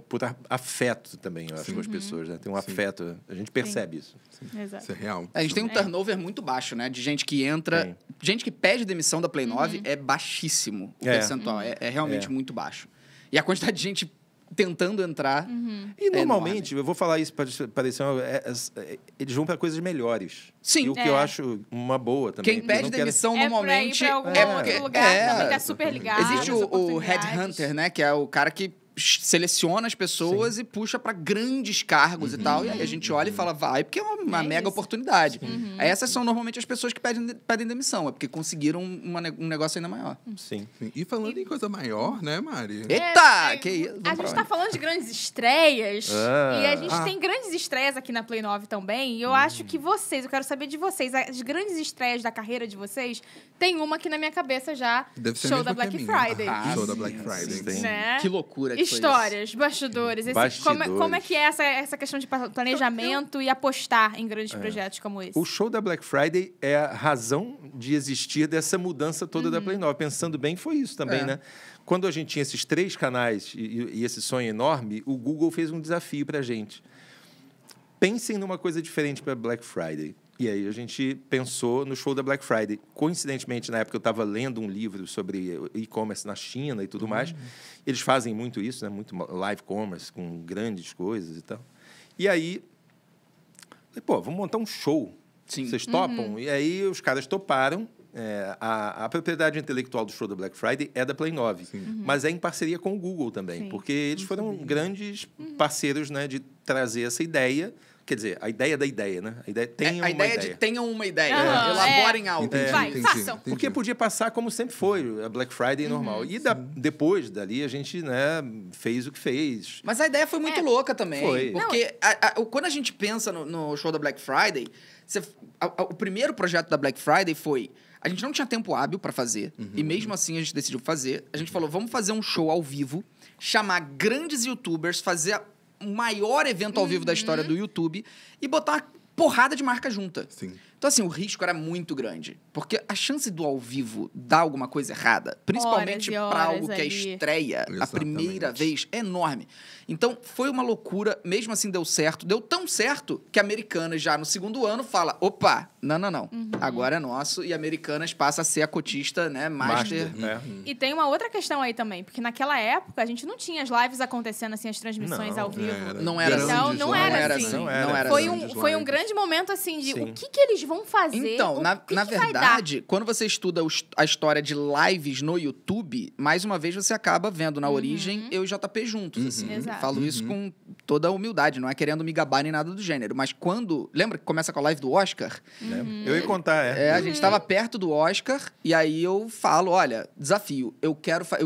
por afeto também, eu acho, com as pessoas, né? Tem um afeto, a gente percebe isso. Exato. Isso é real. A gente tem um turnover muito baixo, né? De gente que entra... Gente que pede demissão da Play 9 é baixíssimo o percentual. É realmente muito baixo. E a quantidade de gente tentando entrar E normalmente, eu vou falar isso para parecer... eles vão para coisas melhores. Sim. E o que eu acho uma boa também. Quem pede demissão normalmente... É pra ir pra algum outro lugar também tá super ligado. Existe o Headhunter, né? Que é o cara que seleciona as pessoas e puxa para grandes cargos e tal. E aí a gente olha e fala, vai, porque é uma mega oportunidade. Aí essas são normalmente as pessoas que pedem demissão, é porque conseguiram um negócio ainda maior. Sim. E falando em coisa maior, né, Mari? Eita! Que isso? A gente tá falando de grandes estreias. E a gente tem grandes estreias aqui na Play 9 também. E eu acho que eu quero saber de vocês, as grandes estreias da carreira de vocês, tem uma aqui na minha cabeça já. Deve ser show mesmo da que a Black minha. Friday. Show da Black Friday. Né? Que loucura que Histórias, bastidores. Como é que é essa questão de planejamento e apostar em grandes projetos como esse? O show da Black Friday é a razão de existir dessa mudança toda da Play 9. Pensando bem, foi isso também, né? Quando a gente tinha esses 3 canais e esse sonho enorme, o Google fez um desafio para a gente. Pensem numa coisa diferente para Black Friday. E aí a gente pensou no show da Black Friday. Coincidentemente, na época, eu estava lendo um livro sobre e-commerce na China e tudo mais. Eles fazem muito isso, né? Muito live commerce, com grandes coisas e tal. E aí, falei, vamos montar um show. Sim. Vocês topam? E aí os caras toparam. A propriedade intelectual do show da Black Friday é da Play 9. Mas é em parceria com o Google também. Porque eles foram grandes parceiros, né, de trazer essa ideia. Quer dizer, a ideia da ideia, né? A ideia de tenham uma ideia. Elaborem algo. Façam. Porque podia passar como sempre foi, a Black Friday normal. E depois dali a gente, né, fez o que fez. Mas a ideia foi muito louca também. Foi. Porque quando a gente pensa no show da Black Friday, o primeiro projeto da Black Friday foi... A gente não tinha tempo hábil para fazer. E mesmo assim a gente decidiu fazer. A gente falou, vamos fazer um show ao vivo, chamar grandes youtubers, fazer o maior evento ao vivo da história do YouTube e botar uma porrada de marca junta. Sim. Então, assim, o risco era muito grande. Porque a chance do ao vivo dar alguma coisa errada, principalmente para algo que é estreia a primeira vez, é enorme. Então, foi uma loucura. Mesmo assim, deu certo. Deu tão certo que a Americanas, já no segundo ano, fala, opa, não. Agora é nosso. E a Americanas passa a ser a cotista, né, master. E tem uma outra questão aí também. Porque naquela época, a gente não tinha as lives acontecendo, assim, as transmissões ao vivo. Não era assim. Então, não era assim. Não era Foi um grande momento, assim, de o que eles vão fazer. Então, na verdade, quando você estuda a história de lives no YouTube, mais uma vez você acaba vendo na origem eu e JP juntos. Assim. Falo isso com toda a humildade, não é querendo me gabar nem nada do gênero. Mas quando... Lembra que começa com a live do Oscar? Eu ia contar, a gente estava perto do Oscar e aí eu falo, olha, desafio, eu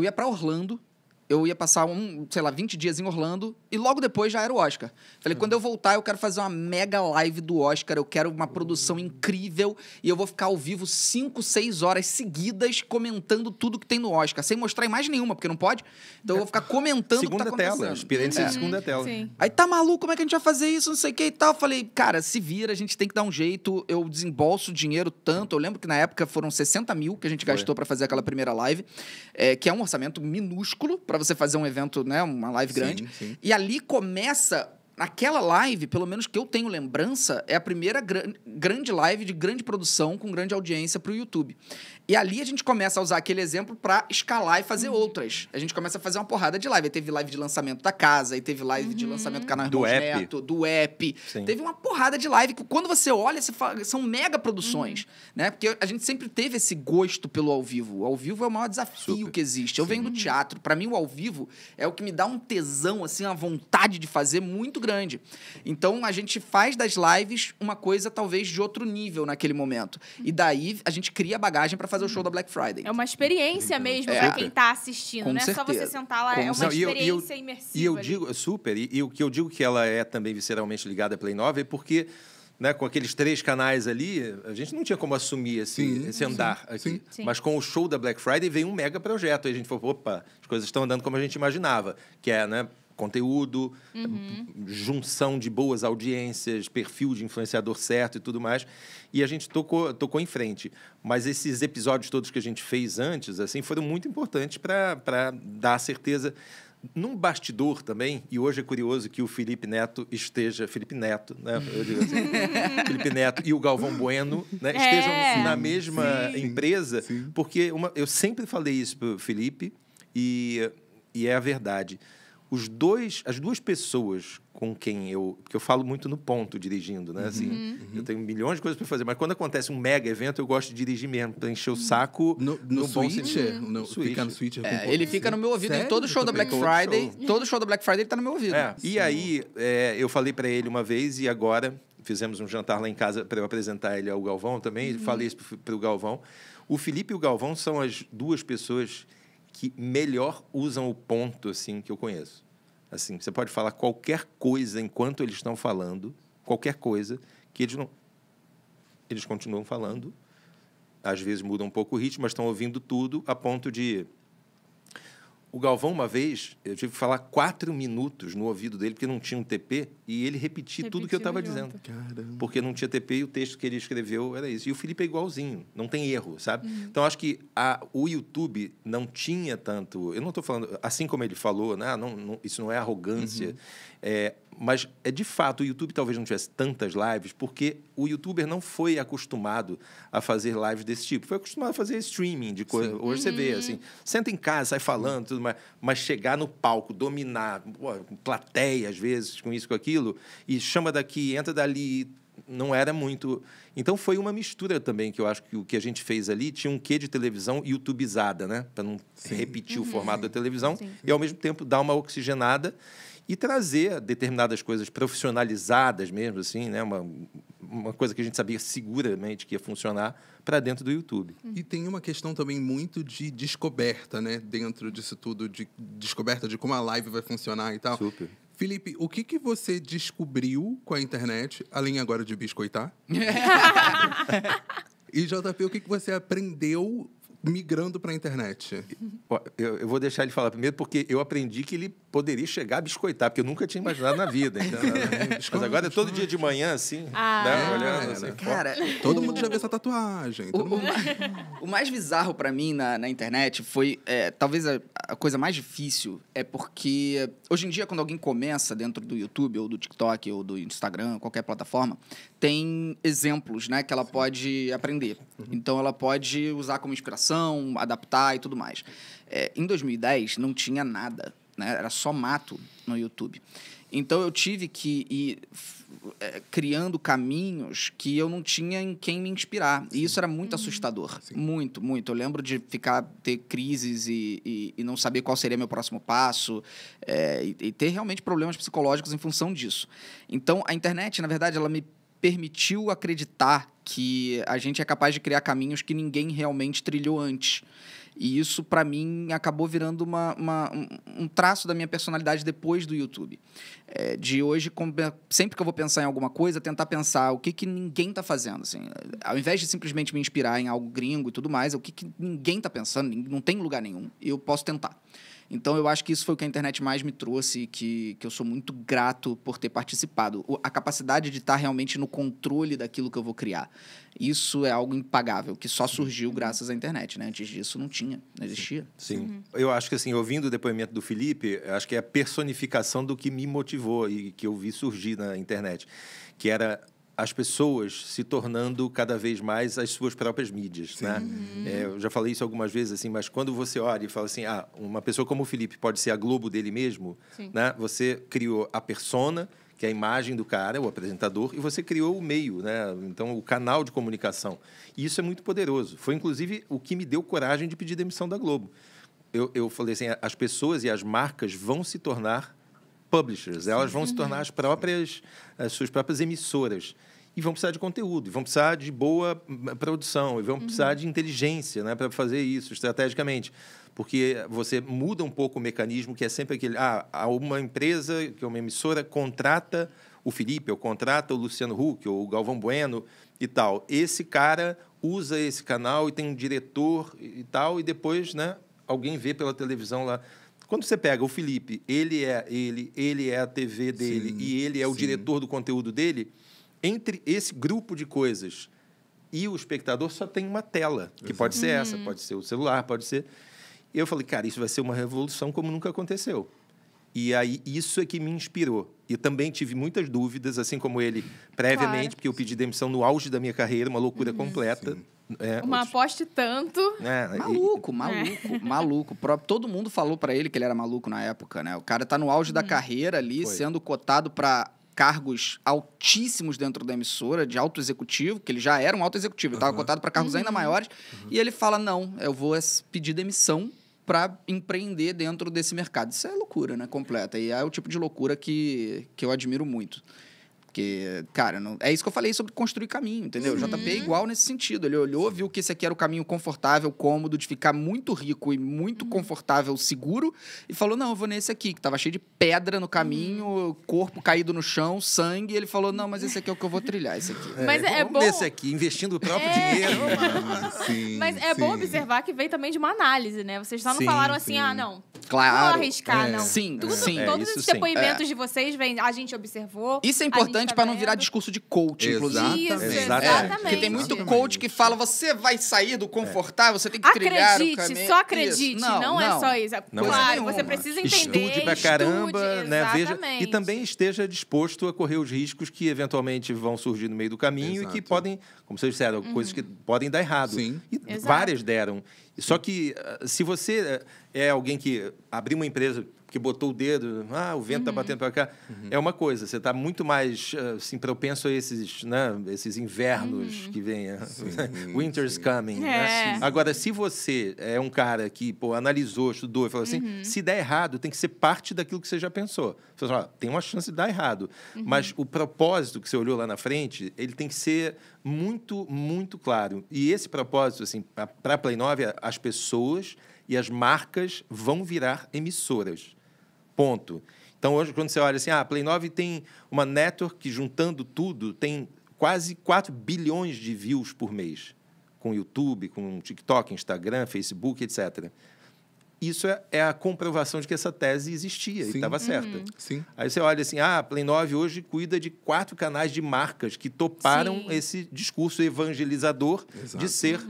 ia para Orlando, eu ia passar 20 dias em Orlando e logo depois já era o Oscar. Falei, quando eu voltar, eu quero fazer uma mega live do Oscar, eu quero uma produção incrível e eu vou ficar ao vivo 5, 6 horas seguidas comentando tudo que tem no Oscar, sem mostrar imagem nenhuma, porque não pode. Então eu vou ficar comentando o que tá acontecendo. Segunda tela, experiência de segunda tela. Sim. Aí tá maluco, como é que a gente vai fazer isso, não sei o que e tal. Falei, cara, se vira, a gente tem que dar um jeito, eu desembolso dinheiro tanto. Eu lembro que na época foram 60 mil que a gente gastou pra fazer aquela primeira live, que é um orçamento minúsculo pra você fazer um evento, né, uma live grande. Sim. E ali começa... Aquela live, pelo menos que eu tenho lembrança, é a primeira grande live de grande produção com grande audiência para o YouTube. E ali a gente começa a usar aquele exemplo para escalar e fazer outras. A gente começa a fazer uma porrada de live. Aí teve live de lançamento da casa, aí teve live de lançamento do canal Irmãos Neto, do app. Sim. Teve uma porrada de live que quando você olha, você fala, são mega produções, né? Porque a gente sempre teve esse gosto pelo ao vivo. O ao vivo é o maior desafio que existe. Eu venho do teatro. Para mim, o ao vivo é o que me dá um tesão, assim, uma vontade de fazer muito grande. Então, a gente faz das lives uma coisa, talvez, de outro nível naquele momento. E daí, a gente cria bagagem para fazer o show da Black Friday. É uma experiência mesmo para quem tá assistindo. Com não é certeza. só você sentar lá, é uma experiência imersiva. E eu digo, super, e o que eu digo que ela é também visceralmente ligada à Play 9 é porque, né, com aqueles 3 canais ali, a gente não tinha como assumir esse andar aqui. Sim. Mas com o show da Black Friday veio um mega projeto. Aí a gente falou, opa, as coisas estão andando como a gente imaginava, que é, né, conteúdo, junção de boas audiências, perfil de influenciador certo e tudo mais. E a gente tocou em frente. Mas esses episódios todos que a gente fez antes, assim, foram muito importantes para dar a certeza num bastidor também. E hoje é curioso que o Felipe Neto, né? Eu digo assim, Felipe Neto e o Galvão Bueno, né, estejam na mesma empresa, porque eu sempre falei isso para o Felipe e é a verdade. as duas pessoas com quem porque eu falo muito no ponto dirigindo, né? Assim, eu tenho milhões de coisas para fazer, mas quando acontece um mega evento, eu gosto de dirigir mesmo, para encher o saco no bom switch, sentido. Fica no switch. Ele fica no meu ouvido em todo show da Black Friday. Todo show da Black Friday ele tá no meu ouvido. E aí, eu falei para ele uma vez e agora fizemos um jantar lá em casa para eu apresentar ele ao Galvão também. Falei isso para o Galvão. O Felipe e o Galvão são as duas pessoas que melhor usam o ponto assim que eu conheço. Assim, você pode falar qualquer coisa enquanto eles estão falando, qualquer coisa, que eles continuam falando. Às vezes mudam um pouco o ritmo, mas estão ouvindo tudo a ponto de... O Galvão, uma vez, eu tive que falar 4 minutos no ouvido dele, porque não tinha um TP, e ele repetia tudo que eu estava dizendo. Caramba. Porque não tinha TP e o texto que ele escreveu era isso. E o Felipe é igualzinho, não tem erro, sabe? Então, acho que o YouTube não tinha tanto... Eu não estou falando... Assim como ele falou, né? Isso não é arrogância. Mas, de fato, o YouTube talvez não tivesse tantas lives, porque o YouTuber não foi acostumado a fazer lives desse tipo. Foi acostumado a fazer streaming de coisa. Hoje você vê, assim, senta em casa, sai falando, tudo mais, mas chegar no palco, dominar, plateia, às vezes, com isso, com aquilo, e chama daqui, entra dali, não era muito... Então, foi uma mistura também, que eu acho que o que a gente fez ali tinha um quê de televisão youtubizada, né? Para não repetir o formato da televisão, e, ao mesmo tempo, dar uma oxigenada e trazer determinadas coisas profissionalizadas mesmo, assim, né? Uma coisa que a gente sabia seguramente que ia funcionar para dentro do YouTube. E tem uma questão também muito de descoberta, né? Dentro disso tudo, de descoberta de como a live vai funcionar e tal. Super. Felipe, o que você descobriu com a internet, além agora de biscoitar? E JP, o que você aprendeu migrando para a internet? Eu vou deixar ele falar primeiro, porque eu aprendi que ele poderia chegar a biscoitar, porque eu nunca tinha imaginado na vida. Então, mas agora é todo dia de manhã, assim, né, olhando. Assim, cara, todo mundo já viu essa tatuagem. O mais bizarro para mim na internet foi, talvez a coisa mais difícil, é porque hoje em dia, quando alguém começa dentro do YouTube, ou do TikTok, ou do Instagram, qualquer plataforma, tem exemplos, né, que ela pode aprender. Então, ela pode usar como inspiração, adaptar e tudo mais. Em 2010, não tinha nada, né? Era só mato no YouTube. Então, eu tive que ir criando caminhos que eu não tinha em quem me inspirar. E isso era muito assustador. Sim. Muito, muito. Eu lembro de ter crises e não saber qual seria meu próximo passo, e ter realmente problemas psicológicos em função disso. Então, a internet, na verdade, ela me permitiu acreditar que a gente é capaz de criar caminhos que ninguém realmente trilhou antes. E isso, para mim, acabou virando um traço da minha personalidade depois do YouTube. De hoje, sempre que eu vou pensar em alguma coisa, tentar pensar o que ninguém está fazendo. Assim, ao invés de simplesmente me inspirar em algo gringo e tudo mais, o que ninguém está pensando, não tem lugar nenhum, eu posso tentar. Então, eu acho que isso foi o que a internet mais me trouxe, que eu sou muito grato por ter participado. A capacidade de estar realmente no controle daquilo que eu vou criar. Isso é algo impagável, que só surgiu graças à internet, né? Antes disso, não existia. Sim. Eu acho que, assim, ouvindo o depoimento do Felipe, acho que é a personificação do que me motivou e que eu vi surgir na internet, que era as pessoas se tornando cada vez mais as suas próprias mídias, né? Eu já falei isso algumas vezes, assim, mas quando você olha e fala assim, uma pessoa como o Felipe pode ser a Globo dele mesmo, né? Você criou a persona, que é a imagem do cara, o apresentador, e você criou o meio, né? Então, o canal de comunicação. E isso é muito poderoso. Foi, inclusive, o que me deu coragem de pedir demissão da Globo. Eu falei assim, as pessoas e as marcas vão se tornar publishers, elas vão se tornar as suas próprias emissoras. E vão precisar de conteúdo, e vão precisar de boa produção, e vão precisar de inteligência, né, para fazer isso estrategicamente. Porque você muda um pouco o mecanismo, que é sempre aquele... uma empresa, que é uma emissora, contrata o Felipe, ou contrata o Luciano Huck, ou o Galvão Bueno e tal. Esse cara usa esse canal e tem um diretor e tal, e depois, né, alguém vê pela televisão lá... Quando você pega o Felipe, ele é a TV dele, e ele é o diretor do conteúdo dele, entre esse grupo de coisas e o espectador só tem uma tela, que pode ser essa, pode ser o celular, pode ser... E eu falei, cara, isso vai ser uma revolução como nunca aconteceu. E aí, isso é que me inspirou. E também tive muitas dúvidas, assim como ele, previamente, porque eu pedi demissão no auge da minha carreira, uma loucura completa. Uma aposta e tanto. Maluco. Todo mundo falou pra ele que ele era maluco na época, né? O cara tá no auge da carreira ali, sendo cotado pra cargos altíssimos dentro da emissora, de alto executivo, que ele já era um alto executivo, ele tava cotado pra cargos ainda maiores, e ele fala, não, eu vou pedir demissão para empreender dentro desse mercado. Isso é loucura, né? Completa. E é o tipo de loucura que eu admiro muito. Porque, cara, é isso que eu falei sobre construir caminho, entendeu? O JP é igual nesse sentido. Ele olhou, viu que esse aqui era o caminho confortável, cômodo, de ficar muito rico e muito confortável, seguro, e falou, não, eu vou nesse aqui, que tava cheio de pedra no caminho, corpo caído no chão, sangue, e ele falou, não, mas esse aqui é o que eu vou trilhar, esse aqui. Mas é bom... nesse aqui, investindo o próprio dinheiro. Mas é bom observar que veio também de uma análise, né? Vocês só não falaram assim, não... Claro. Não vou arriscar, não. Sim. Todos esses depoimentos de vocês, a gente observou. Isso é importante para não virar discurso de coach, inclusive. Exatamente. Porque tem muito coach que fala, você vai sair do confortável, você tem que trilhar o caminho. Só acredite, não é só isso. Claro, você precisa entender. Estude pra caramba, né? Veja, e também esteja disposto a correr os riscos que eventualmente vão surgir no meio do caminho e que podem, como vocês disseram, coisas que podem dar errado. Sim. E várias deram. Só que se você é alguém que abriu uma empresa que botou o dedo, o vento está batendo para cá, é uma coisa. Você está muito mais assim, propenso a esses invernos que vêm. Winter's coming. Né? Agora, se você é um cara que analisou, estudou e falou assim, se der errado, tem que ser parte daquilo que você já pensou. Você fala, tem uma chance de dar errado. Mas o propósito que você olhou lá na frente, ele tem que ser muito, muito claro. E esse propósito, assim, para a Play 9, as pessoas e as marcas vão virar emissoras. Ponto. Então, hoje, quando você olha assim, a Play 9 tem uma network que, juntando tudo, tem quase 4 bilhões de views por mês. Com YouTube, com TikTok, Instagram, Facebook, etc. Isso é a comprovação de que essa tese existia e estava certa. Sim. Aí você olha assim, a Play 9 hoje cuida de 4 canais de marcas que toparam esse discurso evangelizador de ser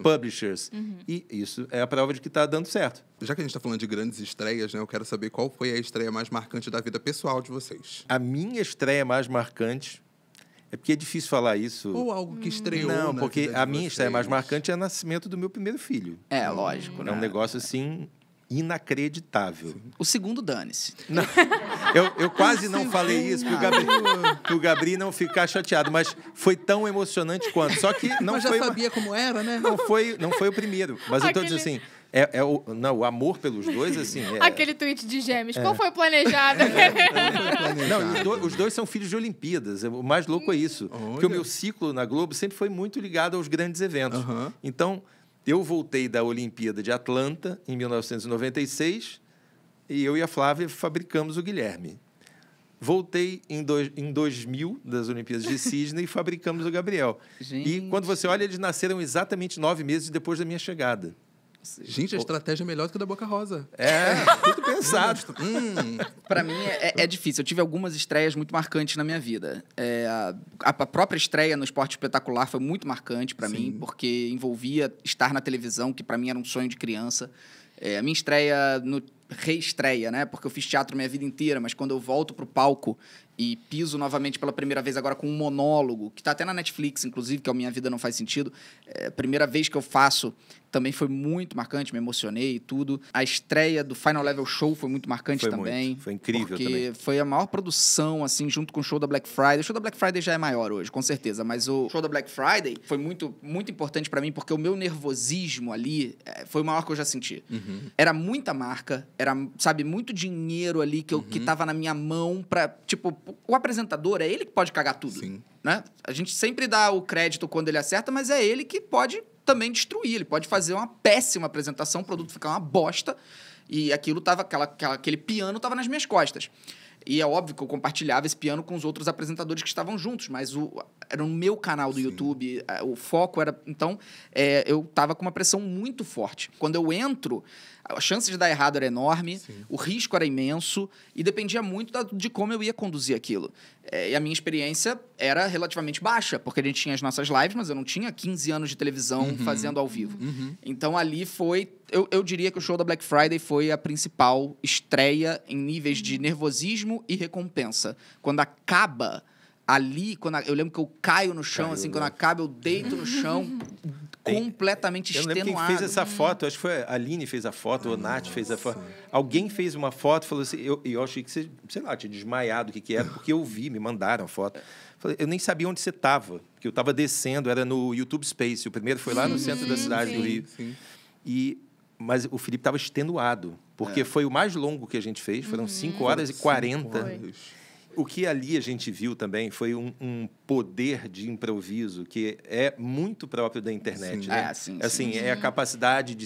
publishers. E isso é a prova de que está dando certo. Já que a gente está falando de grandes estreias, né, eu quero saber qual foi a estreia mais marcante da vida pessoal de vocês. A minha estreia mais marcante... É porque é difícil falar isso. Ou algo que estreou. Não, porque a minha estreia mais marcante é o nascimento do meu primeiro filho. É, lógico, né? É um negócio, assim, inacreditável. O segundo, dane-se. Não, eu quase não falei isso para o Gabriel não ficar chateado, mas foi tão emocionante quanto. Só que não mas foi... já sabia como era, né? Não foi o primeiro. Mas eu estou dizendo assim... o amor pelos dois, assim... Aquele tweet de Gêmeos. Qual foi o planejado? Não, os dois são filhos de Olimpíadas. O mais louco é isso. Porque o meu ciclo na Globo sempre foi muito ligado aos grandes eventos. Então, eu voltei da Olimpíada de Atlanta, em 1996, e eu e a Flávia fabricamos o Guilherme. Voltei em 2000, das Olimpíadas de Sydney, e fabricamos o Gabriel. Gente. E quando você olha, eles nasceram exatamente 9 meses depois da minha chegada. Gente, a estratégia é melhor do que a da Boca Rosa. Tudo pensado. Para mim é difícil. Eu tive algumas estreias muito marcantes na minha vida. A própria estreia no Esporte Espetacular foi muito marcante para mim, porque envolvia estar na televisão, que para mim era um sonho de criança. A minha estreia, reestreia, né? Porque eu fiz teatro minha vida inteira, mas quando eu volto pro palco e piso novamente pela primeira vez agora com um monólogo, que está até na Netflix, inclusive, que é o Minha Vida Não Faz Sentido. A primeira vez que eu faço também foi muito marcante, me emocionei e tudo. A estreia do Final Level Show foi muito marcante também. Foi incrível porque também. Foi a maior produção, assim, junto com o show da Black Friday. O show da Black Friday já é maior hoje, com certeza, mas o show da Black Friday foi muito, muito importante para mim, porque o meu nervosismo ali foi o maior que eu já senti. Era muita marca, era, sabe, muito dinheiro ali que tava na minha mão pra, tipo, o apresentador é ele que pode cagar tudo. Sim. Né? A gente sempre dá o crédito quando ele acerta, mas é ele que pode também destruir. Ele pode fazer uma péssima apresentação, o produto ficar uma bosta, e aquilo tava, aquele piano estava nas minas costas. E é óbvio que eu compartilhava esse piano com os outros apresentadores que estavam juntos, mas era no meu canal do YouTube, o foco era... Então, eu estava com uma pressão muito forte. Quando eu entro, a chance de dar errado era enorme, o risco era imenso, e dependia muito de como eu ia conduzir aquilo. E a minha experiência era relativamente baixa, porque a gente tinha as nossas lives, mas eu não tinha 15 anos de televisão fazendo ao vivo. Então, ali foi... Eu diria que o show da Black Friday foi a principal estreia em níveis de nervosismo e recompensa. Quando acaba, Ali, eu lembro que eu caio no chão, assim, quando acaba, eu deito no chão, completamente extenuado. Eu lembro quem fez essa foto, acho que foi a Aline fez a foto, ou a Nath fez a foto. Alguém fez uma foto e falou assim, eu achei que você, sei lá, tinha desmaiado, o que era, porque eu vi, me mandaram a foto. Eu nem sabia onde você estava, porque eu estava descendo, era no YouTube Space, o primeiro foi lá no centro da cidade do Rio. Mas o Felipe estava extenuado, porque foi o mais longo que a gente fez, foram 5 horas e 40. O que ali a gente viu também foi um poder de improviso que é muito próprio da internet. Sim. Né? Sim. É a capacidade de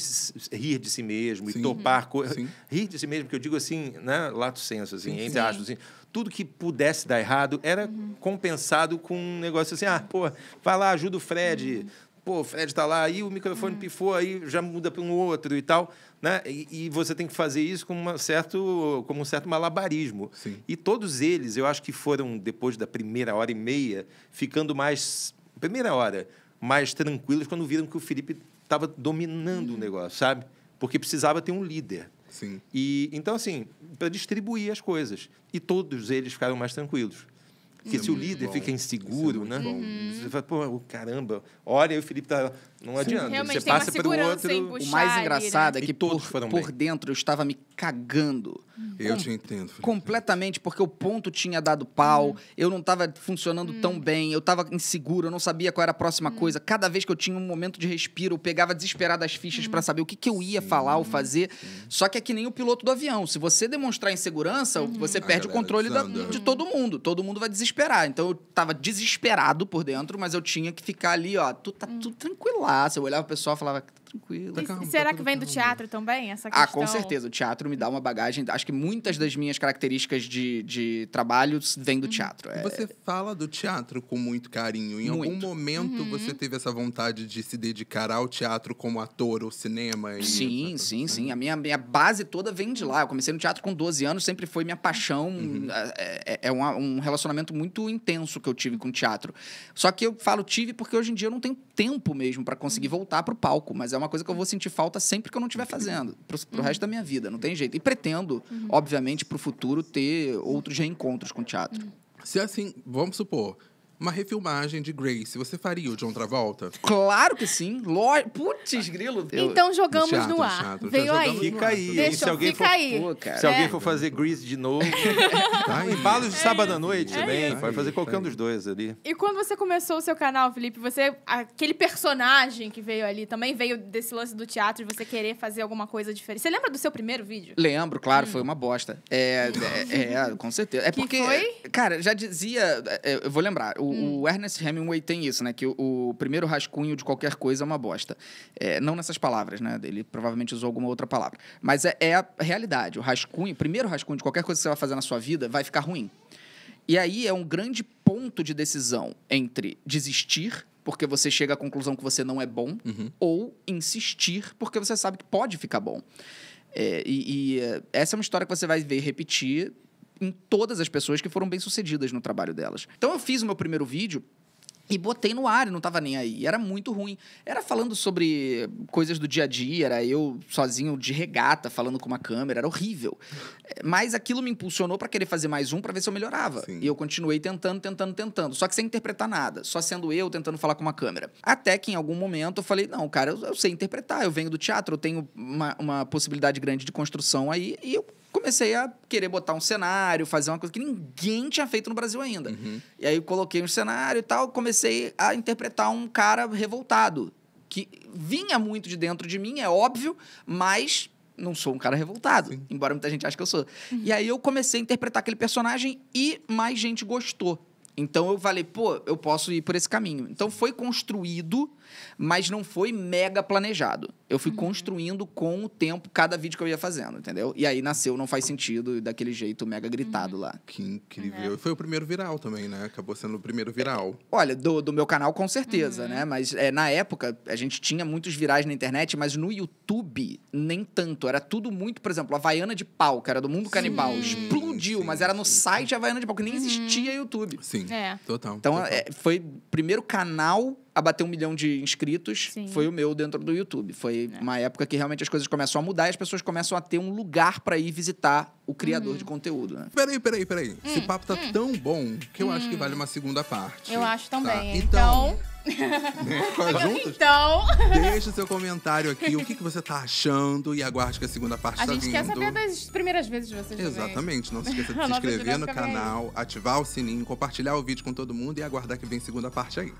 rir de si mesmo e topar coisas. Rir de si mesmo, que eu digo assim, né? Lato senso, assim, entre aspas, assim. Tudo que pudesse dar errado era compensado com um negócio assim, vai lá, ajuda o Fred. Pô, o Fred está lá, aí o microfone pifou, aí já muda para um outro e tal. Né? E você tem que fazer isso como um certo malabarismo. Sim. E todos eles, eu acho que foram, depois da primeira hora e meia, ficando mais tranquilos quando viram que o Felipe estava dominando o negócio, sabe? Porque precisava ter um líder. Sim. E, então, assim, para distribuir as coisas. E todos eles ficaram mais tranquilos. Porque se o líder fica inseguro, né? Você fala, pô, caramba, olha, o Felipe tá... Não adianta. Realmente você tem passa uma para o segurança em outro... puxar O mais ali, engraçado né? é que por dentro eu estava me cagando. Eu te entendo, Felipe. Completamente, porque o ponto tinha dado pau, eu não estava funcionando tão bem, eu estava inseguro, eu não sabia qual era a próxima coisa. Cada vez que eu tinha um momento de respiro, eu pegava desesperado as fichas para saber o que eu ia falar ou fazer. Só que é que nem o piloto do avião. Se você demonstrar insegurança, você perde o controle de todo mundo. Todo mundo vai desesperar. Então eu estava desesperado por dentro, mas eu tinha que ficar ali, ó, tá tudo tranquilaço. Eu olhava pro pessoal e falava, tranquilo. E será que vem do teatro também, essa questão? Com certeza. O teatro me dá uma bagagem. Acho que muitas das minhas características de trabalho vêm do teatro. E você fala do teatro com muito carinho. Em algum momento você teve essa vontade de se dedicar ao teatro como ator ou cinema? Sim. A minha base toda vem de lá. Eu comecei no teatro com 12 anos, sempre foi minha paixão. É um relacionamento muito intenso que eu tive com o teatro. Só que eu falo tive porque hoje em dia eu não tenho tempo mesmo para conseguir voltar pro palco. Mas é uma coisa que eu vou sentir falta sempre que eu não estiver fazendo. Pro resto da minha vida, não tem jeito. E pretendo, obviamente, pro futuro ter outros reencontros com o teatro. Se assim, vamos supor, uma refilmagem de Grace, você faria o John Travolta? Claro que sim. Putz, grilo. Então jogamos no ar. Veio aí. Fica aí. Deixa, se alguém fica aí. Se alguém for fazer Grease de novo, embalos de sábado à noite também. Pode fazer qualquer um dos dois ali. E quando você começou o seu canal, Felipe, aquele personagem que veio ali, também veio desse lance do teatro, de você querer fazer alguma coisa diferente. Você lembra do seu primeiro vídeo? Lembro, claro, foi uma bosta. Com certeza. Porque, foi? Cara, já dizia... eu vou lembrar. O Ernest Hemingway tem isso, né? Que o primeiro rascunho de qualquer coisa é uma bosta. Não nessas palavras, né? Ele provavelmente usou alguma outra palavra. Mas é a realidade. O primeiro rascunho de qualquer coisa que você vai fazer na sua vida vai ficar ruim. E aí é um grande ponto de decisão entre desistir, porque você chega à conclusão que você não é bom, ou insistir, porque você sabe que pode ficar bom. Essa é uma história que você vai ver repetir em todas as pessoas que foram bem-sucedidas no trabalho delas. Então, eu fiz o meu primeiro vídeo e botei no ar, e não tava nem aí. Era muito ruim. Era falando sobre coisas do dia a dia, era eu sozinho de regata, falando com uma câmera, era horrível. Mas aquilo me impulsionou para querer fazer mais um, para ver se eu melhorava. Sim. E eu continuei tentando. Só que sem interpretar nada. Só sendo eu tentando falar com uma câmera. Até que em algum momento eu falei, não, cara, eu sei interpretar, eu venho do teatro, eu tenho uma possibilidade grande de construção aí, e eu comecei a querer botar um cenário, fazer uma coisa que ninguém tinha feito no Brasil ainda. E aí eu coloquei um cenário e tal, comecei a interpretar um cara revoltado, que vinha muito de dentro de mim, é óbvio, mas não sou um cara revoltado, embora muita gente ache que eu sou. E aí eu comecei a interpretar aquele personagem e mais gente gostou. Então eu falei, eu posso ir por esse caminho. Então foi construído, mas não foi mega planejado. Eu fui construindo com o tempo cada vídeo que eu ia fazendo, entendeu? E aí nasceu Não Faz Sentido, daquele jeito mega gritado lá. Que incrível. E foi o primeiro viral também, né? Acabou sendo o primeiro viral. Olha, do meu canal com certeza, né? Mas na época a gente tinha muitos virais na internet, mas no YouTube nem tanto. Era tudo muito, por exemplo, a Havaiana de Pau, que era do Mundo Canibal, explodiu, mas era no site Havaiana de Pau, que nem existia YouTube. Sim, total. Então, total. foi o primeiro canal a bater 1 milhão de inscritos, Sim. foi o meu dentro do YouTube. Foi uma época que realmente as coisas começam a mudar e as pessoas começam a ter um lugar para ir visitar o criador de conteúdo, né? Peraí. Esse papo tá tão bom que eu acho que vale uma segunda parte. Eu acho também. Tá? Então... Juntos? Então... Deixa o seu comentário aqui, o que você tá achando e aguarde que a segunda parte A tá gente vindo. quer saber das primeiras vezes de vocês também. Exatamente. Não se esqueça de se A nossa inscrever no dinâmica vem aí. canal, ativar o sininho, compartilhar o vídeo com todo mundo e aguardar que vem segunda parte aí.